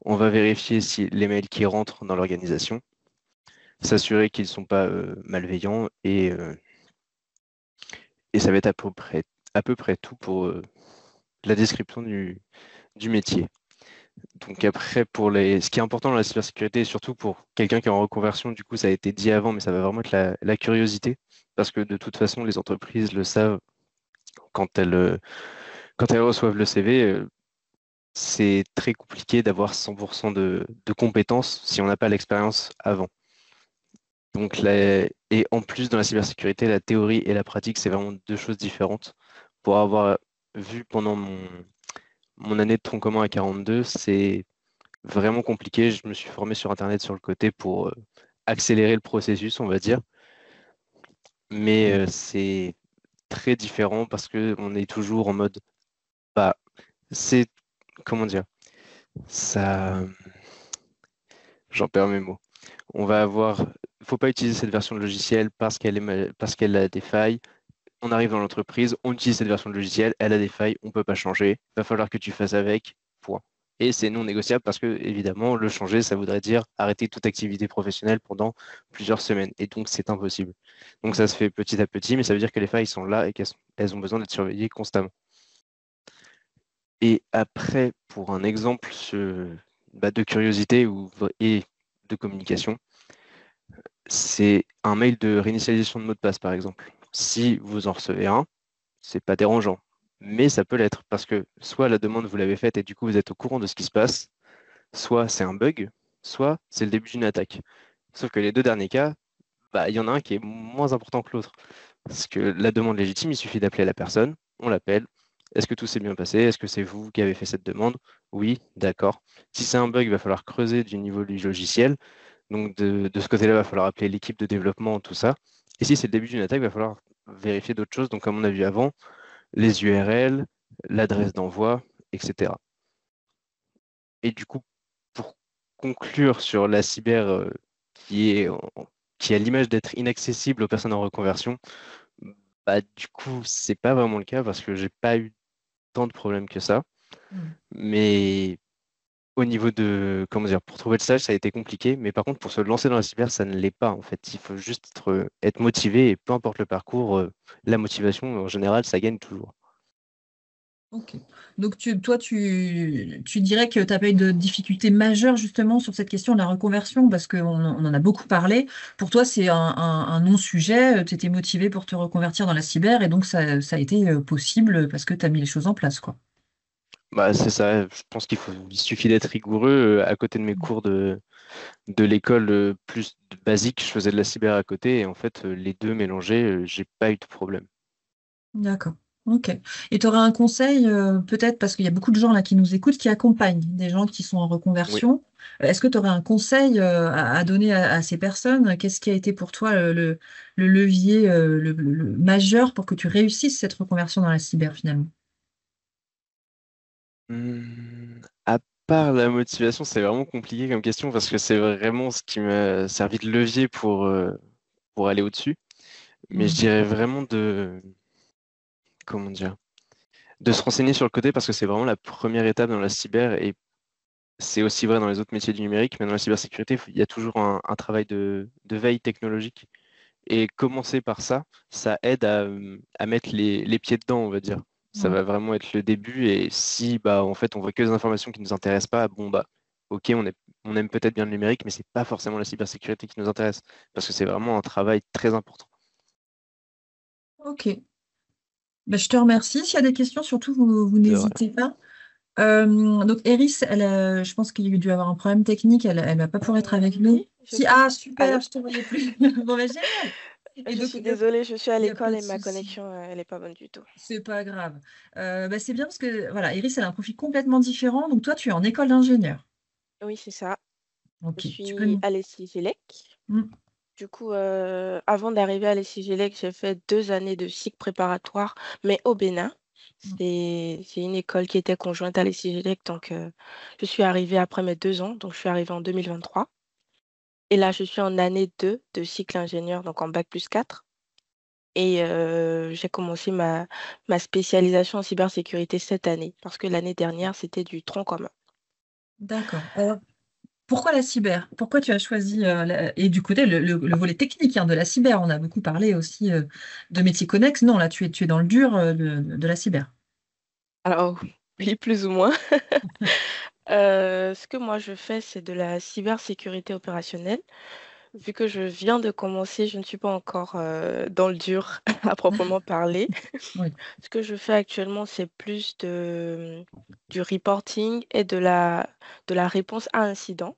On va vérifier si les mails qui rentrent dans l'organisation, s'assurer qu'ils ne sont pas malveillants et ça va être à peu près tout pour la description du métier. Donc après, ce qui est important dans la cybersécurité, et surtout pour quelqu'un qui est en reconversion, du coup, ça a été dit avant, mais ça va vraiment être la curiosité, parce que de toute façon, les entreprises le savent quand elles reçoivent le CV. C'est très compliqué d'avoir 100% de compétences si on n'a pas l'expérience avant. Donc et en plus, dans la cybersécurité, la théorie et la pratique, c'est vraiment deux choses différentes. Pour avoir vu pendant mon année de tronc commun à 42, c'est vraiment compliqué. Je me suis formé sur Internet sur le côté pour accélérer le processus, on va dire. Mais c'est très différent parce qu'on est toujours en mode, bah, c'est, comment dire, ça, j'en perds mes mots. On va avoir, faut pas utiliser cette version de logiciel parce qu'elle a des failles. On arrive dans l'entreprise, on utilise cette version de logiciel, elle a des failles, on peut pas changer. Il va falloir que tu fasses avec, point. Et c'est non négociable parce que, évidemment, le changer, ça voudrait dire arrêter toute activité professionnelle pendant plusieurs semaines. Et donc, c'est impossible. Donc, ça se fait petit à petit, mais ça veut dire que les failles sont là et qu'elles ont besoin d'être surveillées constamment. Et après, pour un exemple de curiosité et de communication, c'est un mail de réinitialisation de mot de passe, par exemple. Si vous en recevez un, c'est pas dérangeant, mais ça peut l'être parce que soit la demande vous l'avez faite et du coup vous êtes au courant de ce qui se passe, soit c'est un bug, soit c'est le début d'une attaque. Sauf que les deux derniers cas, il y en a un qui est moins important que l'autre. Parce que la demande légitime, il suffit d'appeler la personne, on l'appelle. Est-ce que tout s'est bien passé? Est-ce que c'est vous qui avez fait cette demande? Oui, d'accord. Si c'est un bug, il va falloir creuser du niveau du logiciel. Donc de ce côté-là, il va falloir appeler l'équipe de développement, tout ça. Et si c'est le début d'une attaque, il va falloir vérifier d'autres choses. Donc comme on a vu avant, les URL, l'adresse d'envoi, etc. Et du coup, pour conclure sur la cyber qui a l'image d'être inaccessible aux personnes en reconversion, du coup, c'est pas vraiment le cas parce que j'ai pas eu tant de problèmes que ça. Mais au niveau comment dire, pour trouver le stage, ça a été compliqué. Mais par contre, pour se lancer dans la cyber, ça ne l'est pas en fait. Il faut juste être motivé et peu importe le parcours, la motivation en général, ça gagne toujours. Ok. Donc toi, tu dirais que tu n'as pas eu de difficultés majeures justement sur cette question de la reconversion parce qu'on en a beaucoup parlé. Pour toi, c'est un non-sujet. Tu étais motivé pour te reconvertir dans la cyber et donc ça a été possible parce que tu as mis les choses en place, quoi. C'est ça. Je pense il suffit d'être rigoureux. À côté de mes cours de l'école plus basique, je faisais de la cyber à côté et en fait, les deux mélangés, j'ai pas eu de problème. D'accord. Ok. Et tu aurais un conseil, peut-être, parce qu'il y a beaucoup de gens là qui nous écoutent, qui accompagnent des gens qui sont en Oui. reconversion. Est-ce que tu aurais un conseil à donner à ces personnes? Qu'est-ce qui a été pour toi le levier le majeur pour que tu réussisses cette reconversion dans la cyber finalement? À part la motivation, c'est vraiment compliqué comme question parce que c'est vraiment ce qui m'a servi de levier pour aller au-dessus. Mais je dirais vraiment comment dire, de se renseigner sur le côté parce que c'est vraiment la première étape dans la cyber et c'est aussi vrai dans les autres métiers du numérique, mais dans la cybersécurité, il y a toujours un travail de veille technologique. Et commencer par ça, ça aide à mettre les pieds dedans, on va dire. Ça va vraiment être le début. Et si en fait on voit que des informations qui ne nous intéressent pas, ok, on aime peut-être bien le numérique, mais c'est pas forcément la cybersécurité qui nous intéresse. Parce que c'est vraiment un travail très important. Ok. Je te remercie. S'il y a des questions, surtout, vous n'hésitez pas. Donc, Eris, je pense qu'il y a dû avoir un problème technique. Elle ne va pas pouvoir être avec nous. Super, Allô. je te voyais plus. Bon, génial. Et Je donc, suis désolée, je suis à il n'y a pas l'école de et ma souci. connexion, elle n'est pas bonne du tout. C'est pas grave. C'est bien parce que, voilà, Eris, elle a un profil complètement différent. Donc, toi, tu es en école d'ingénieur. Oui, c'est ça. Je Ok. Tu peux suis à l'ESCIGELEC. Hmm. Du coup, avant d'arriver à l'ESCIGELEC, j'ai fait 2 années de cycle préparatoire, mais au Bénin. C'est une école qui était conjointe à l'ESCIGELEC, donc je suis arrivée après mes 2 ans, donc je suis arrivée en 2023. Et là, je suis en année 2 de cycle ingénieur, donc en bac+4. Et j'ai commencé ma spécialisation en cybersécurité cette année, parce que l'année dernière, c'était du tronc commun. D'accord. Pourquoi la cyber? Pourquoi tu as choisi, et du côté, le volet technique, hein, de la cyber, on a beaucoup parlé aussi de métiers connexes. Non, là, tu es dans le dur de la cyber. Alors, oui, plus ou moins. Ce que moi je fais, c'est de la cybersécurité opérationnelle. Vu que je viens de commencer, je ne suis pas encore dans le dur à proprement parler. Oui. Ce que je fais actuellement, c'est plus du reporting et de la réponse à incident.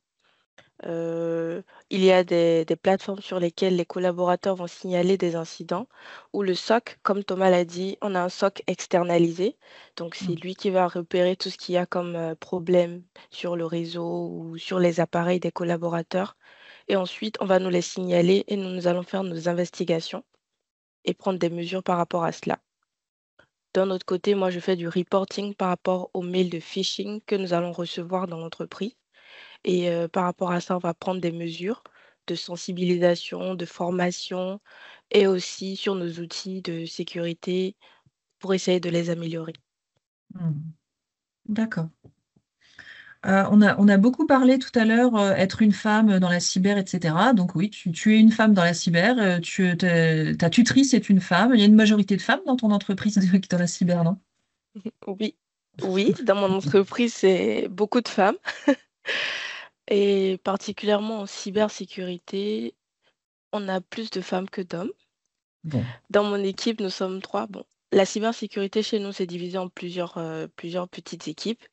Il y a des plateformes sur lesquelles les collaborateurs vont signaler des incidents, ou le SOC, comme Thomas l'a dit, on a un SOC externalisé. Donc, c'est Mm. lui qui va repérer tout ce qu'il y a comme problème sur le réseau ou sur les appareils des collaborateurs. Et ensuite, on va nous les signaler et nous allons faire nos investigations et prendre des mesures par rapport à cela. D'un autre côté, moi, je fais du reporting par rapport aux mails de phishing que nous allons recevoir dans l'entreprise. Et par rapport à ça, on va prendre des mesures de sensibilisation, de formation et aussi sur nos outils de sécurité pour essayer de les améliorer. Mm. D'accord. On a beaucoup parlé tout à l'heure, être une femme dans la cyber, etc. Donc oui, tu es une femme dans la cyber. Ta tutrice est une femme. Il y a une majorité de femmes dans ton entreprise dans la cyber, non? Oui, oui, dans mon entreprise, c'est beaucoup de femmes et particulièrement en cybersécurité, on a plus de femmes que d'hommes. Bon. Dans mon équipe, nous sommes 3. Bon, la cybersécurité chez nous, c'est divisé en plusieurs petites équipes.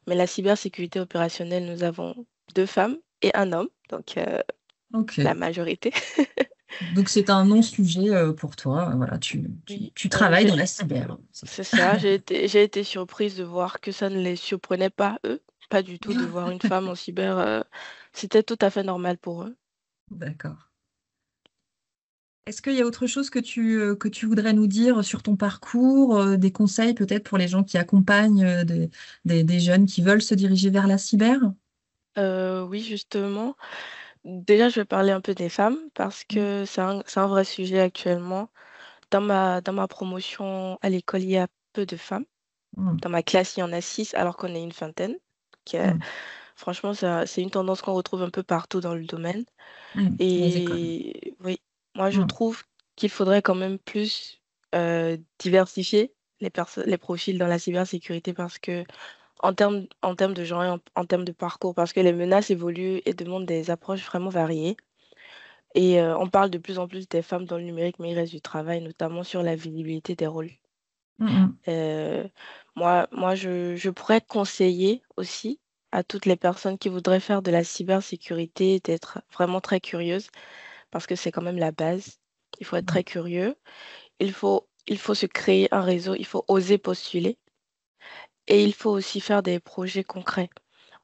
Mais la cybersécurité opérationnelle, nous avons 2 femmes et un homme, donc Ok. la majorité. Donc c'est un non-sujet pour toi. Voilà, Oui, tu travailles dans la cyber. c'est ça. J'ai été surprise de voir que ça ne les surprenait pas, eux. Pas du tout de voir une femme en cyber. C'était tout à fait normal pour eux. D'accord. Est-ce qu'il y a autre chose que tu voudrais nous dire sur ton parcours, des conseils peut-être pour les gens qui accompagnent des jeunes qui veulent se diriger vers la cyber? Oui, justement. Déjà, je vais parler un peu des femmes parce Mm. que c'est un vrai sujet actuellement. Dans ma promotion à l'école, il y a peu de femmes. Mm. Dans ma classe, il y en a 6 alors qu'on est une vingtaine. Donc, Mm. franchement, c'est une tendance qu'on retrouve un peu partout dans le domaine. Mm. Les écoles. Et oui, moi, je Mm. trouve qu'il faudrait quand même plus diversifier les profils dans la cybersécurité parce que en termes de genre et en termes de parcours, parce que les menaces évoluent et demandent des approches vraiment variées. Et on parle de plus en plus des femmes dans le numérique, mais il reste du travail, notamment sur la visibilité des rôles. Mm. Mm. Euh, moi, je pourrais conseiller aussi à toutes les personnes qui voudraient faire de la cybersécurité d'être vraiment très curieuses parce que c'est quand même la base. Il faut être Mm. très curieux. Il faut se créer un réseau. Il faut oser postuler. Et il faut aussi faire des projets concrets.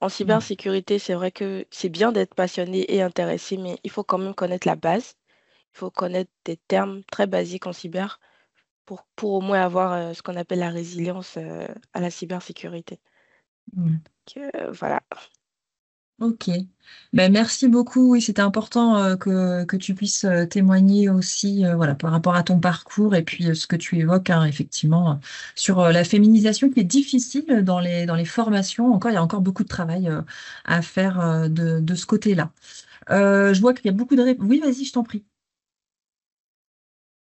En Mm. cybersécurité, c'est vrai que c'est bien d'être passionné et intéressé, mais il faut quand même connaître la base. Il faut connaître des termes très basiques en cyber pour au moins avoir ce qu'on appelle la résilience à la cybersécurité. Mm. Voilà. Ok. Ben, merci beaucoup. Oui, c'était important que tu puisses témoigner aussi voilà, par rapport à ton parcours et puis ce que tu évoques hein, effectivement sur la féminisation qui est difficile dans les formations. Encore, il y a encore beaucoup de travail à faire de ce côté-là. Je vois qu'il y a beaucoup de Oui, vas-y, je t'en prie.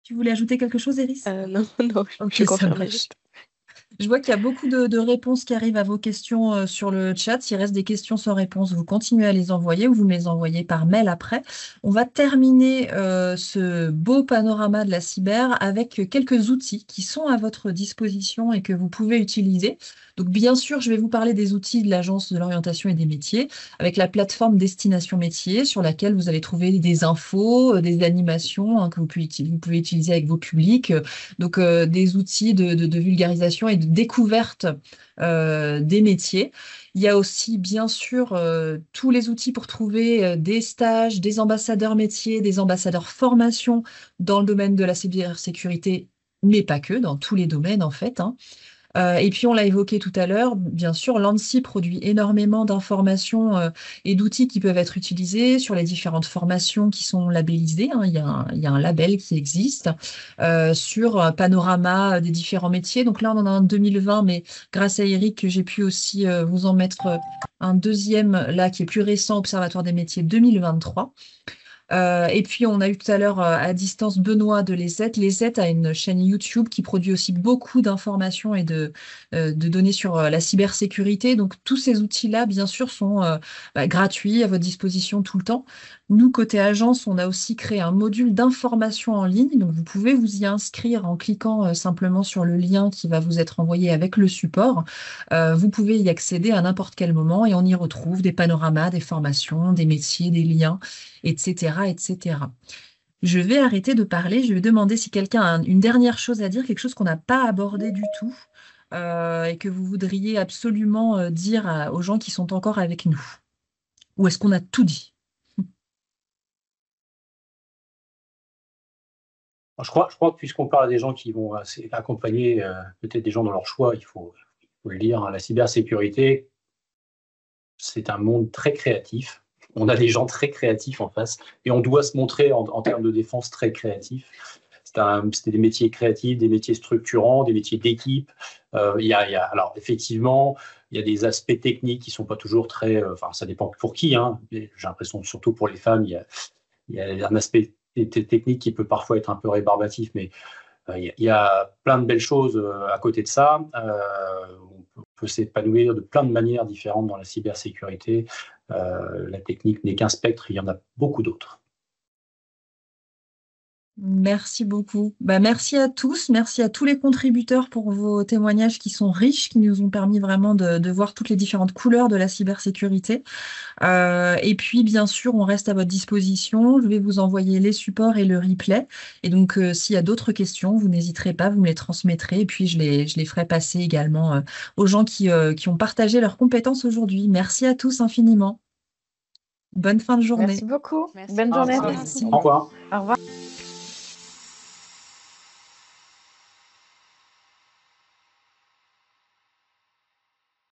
Tu voulais ajouter quelque chose, Iris? Non, non, Ok, je ça confirmais marche. juste. Je vois qu'il y a beaucoup de réponses qui arrivent à vos questions sur le chat. S'il reste des questions sans réponse, vous continuez à les envoyer ou vous me les envoyez par mail après. On va terminer ce beau panorama de la cyber avec quelques outils qui sont à votre disposition et que vous pouvez utiliser. Donc, bien sûr, je vais vous parler des outils de l'Agence de l'orientation et des métiers avec la plateforme Destination Métiers sur laquelle vous allez trouver des infos, des animations hein, que vous pouvez utiliser avec vos publics. Donc, des outils de vulgarisation et de découverte des métiers. Il y a aussi, bien sûr, tous les outils pour trouver des stages, des ambassadeurs métiers, des ambassadeurs formation dans le domaine de la cybersécurité, mais pas que, dans tous les domaines, en fait. Hein. Et puis, on l'a évoqué tout à l'heure, bien sûr, l'ANSSI produit énormément d'informations et d'outils qui peuvent être utilisés sur les différentes formations qui sont labellisées. Hein. Il y a un label qui existe sur panorama des différents métiers. Donc là, on en a un 2020, mais grâce à Eric, j'ai pu aussi vous en mettre un deuxième, là, qui est plus récent, Observatoire des métiers 2023. Et puis, on a eu tout à l'heure à distance Benoît de l'ESET. L'ESET a une chaîne YouTube qui produit aussi beaucoup d'informations et de données sur la cybersécurité. Donc, tous ces outils-là, bien sûr, sont gratuits, à votre disposition tout le temps. Nous, côté agence, on a aussi créé un module d'information en ligne. Donc, vous pouvez vous y inscrire en cliquant simplement sur le lien qui va vous être envoyé avec le support. Vous pouvez y accéder à n'importe quel moment et on y retrouve des panoramas, des formations, des métiers, des liens, etc., etc. Je vais arrêter de parler. Je vais demander si quelqu'un a une dernière chose à dire, quelque chose qu'on n'a pas abordé du tout et que vous voudriez absolument dire aux gens qui sont encore avec nous. Ou est-ce qu'on a tout dit? Je crois que puisqu'on parle des gens qui vont accompagner peut-être des gens dans leur choix, il faut le dire, hein, la cybersécurité, c'est un monde très créatif. On a des gens très créatifs en face et on doit se montrer en termes de défense très créatifs. C'était des métiers créatifs, des métiers structurants, des métiers d'équipe. Alors effectivement, il y a des aspects techniques qui ne sont pas toujours très... Enfin, ça dépend pour qui. Hein. J'ai l'impression, surtout pour les femmes, il y a un aspect technique qui peut parfois être un peu rébarbatif, mais il y a plein de belles choses à côté de ça. On peut s'épanouir de plein de manières différentes dans la cybersécurité. La technique n'est qu'un spectre, il y en a beaucoup d'autres. Merci beaucoup. Merci à tous, merci à tous les contributeurs pour vos témoignages qui sont riches, qui nous ont permis vraiment de voir toutes les différentes couleurs de la cybersécurité. Et puis, bien sûr, on reste à votre disposition. Je vais vous envoyer les supports et le replay. Et donc, s'il y a d'autres questions, vous n'hésiterez pas, vous me les transmettrez. Et puis, je les ferai passer également aux gens qui ont partagé leurs compétences aujourd'hui. Merci à tous infiniment. Bonne fin de journée. Merci beaucoup. Merci. Bonne journée. Au revoir. Au revoir.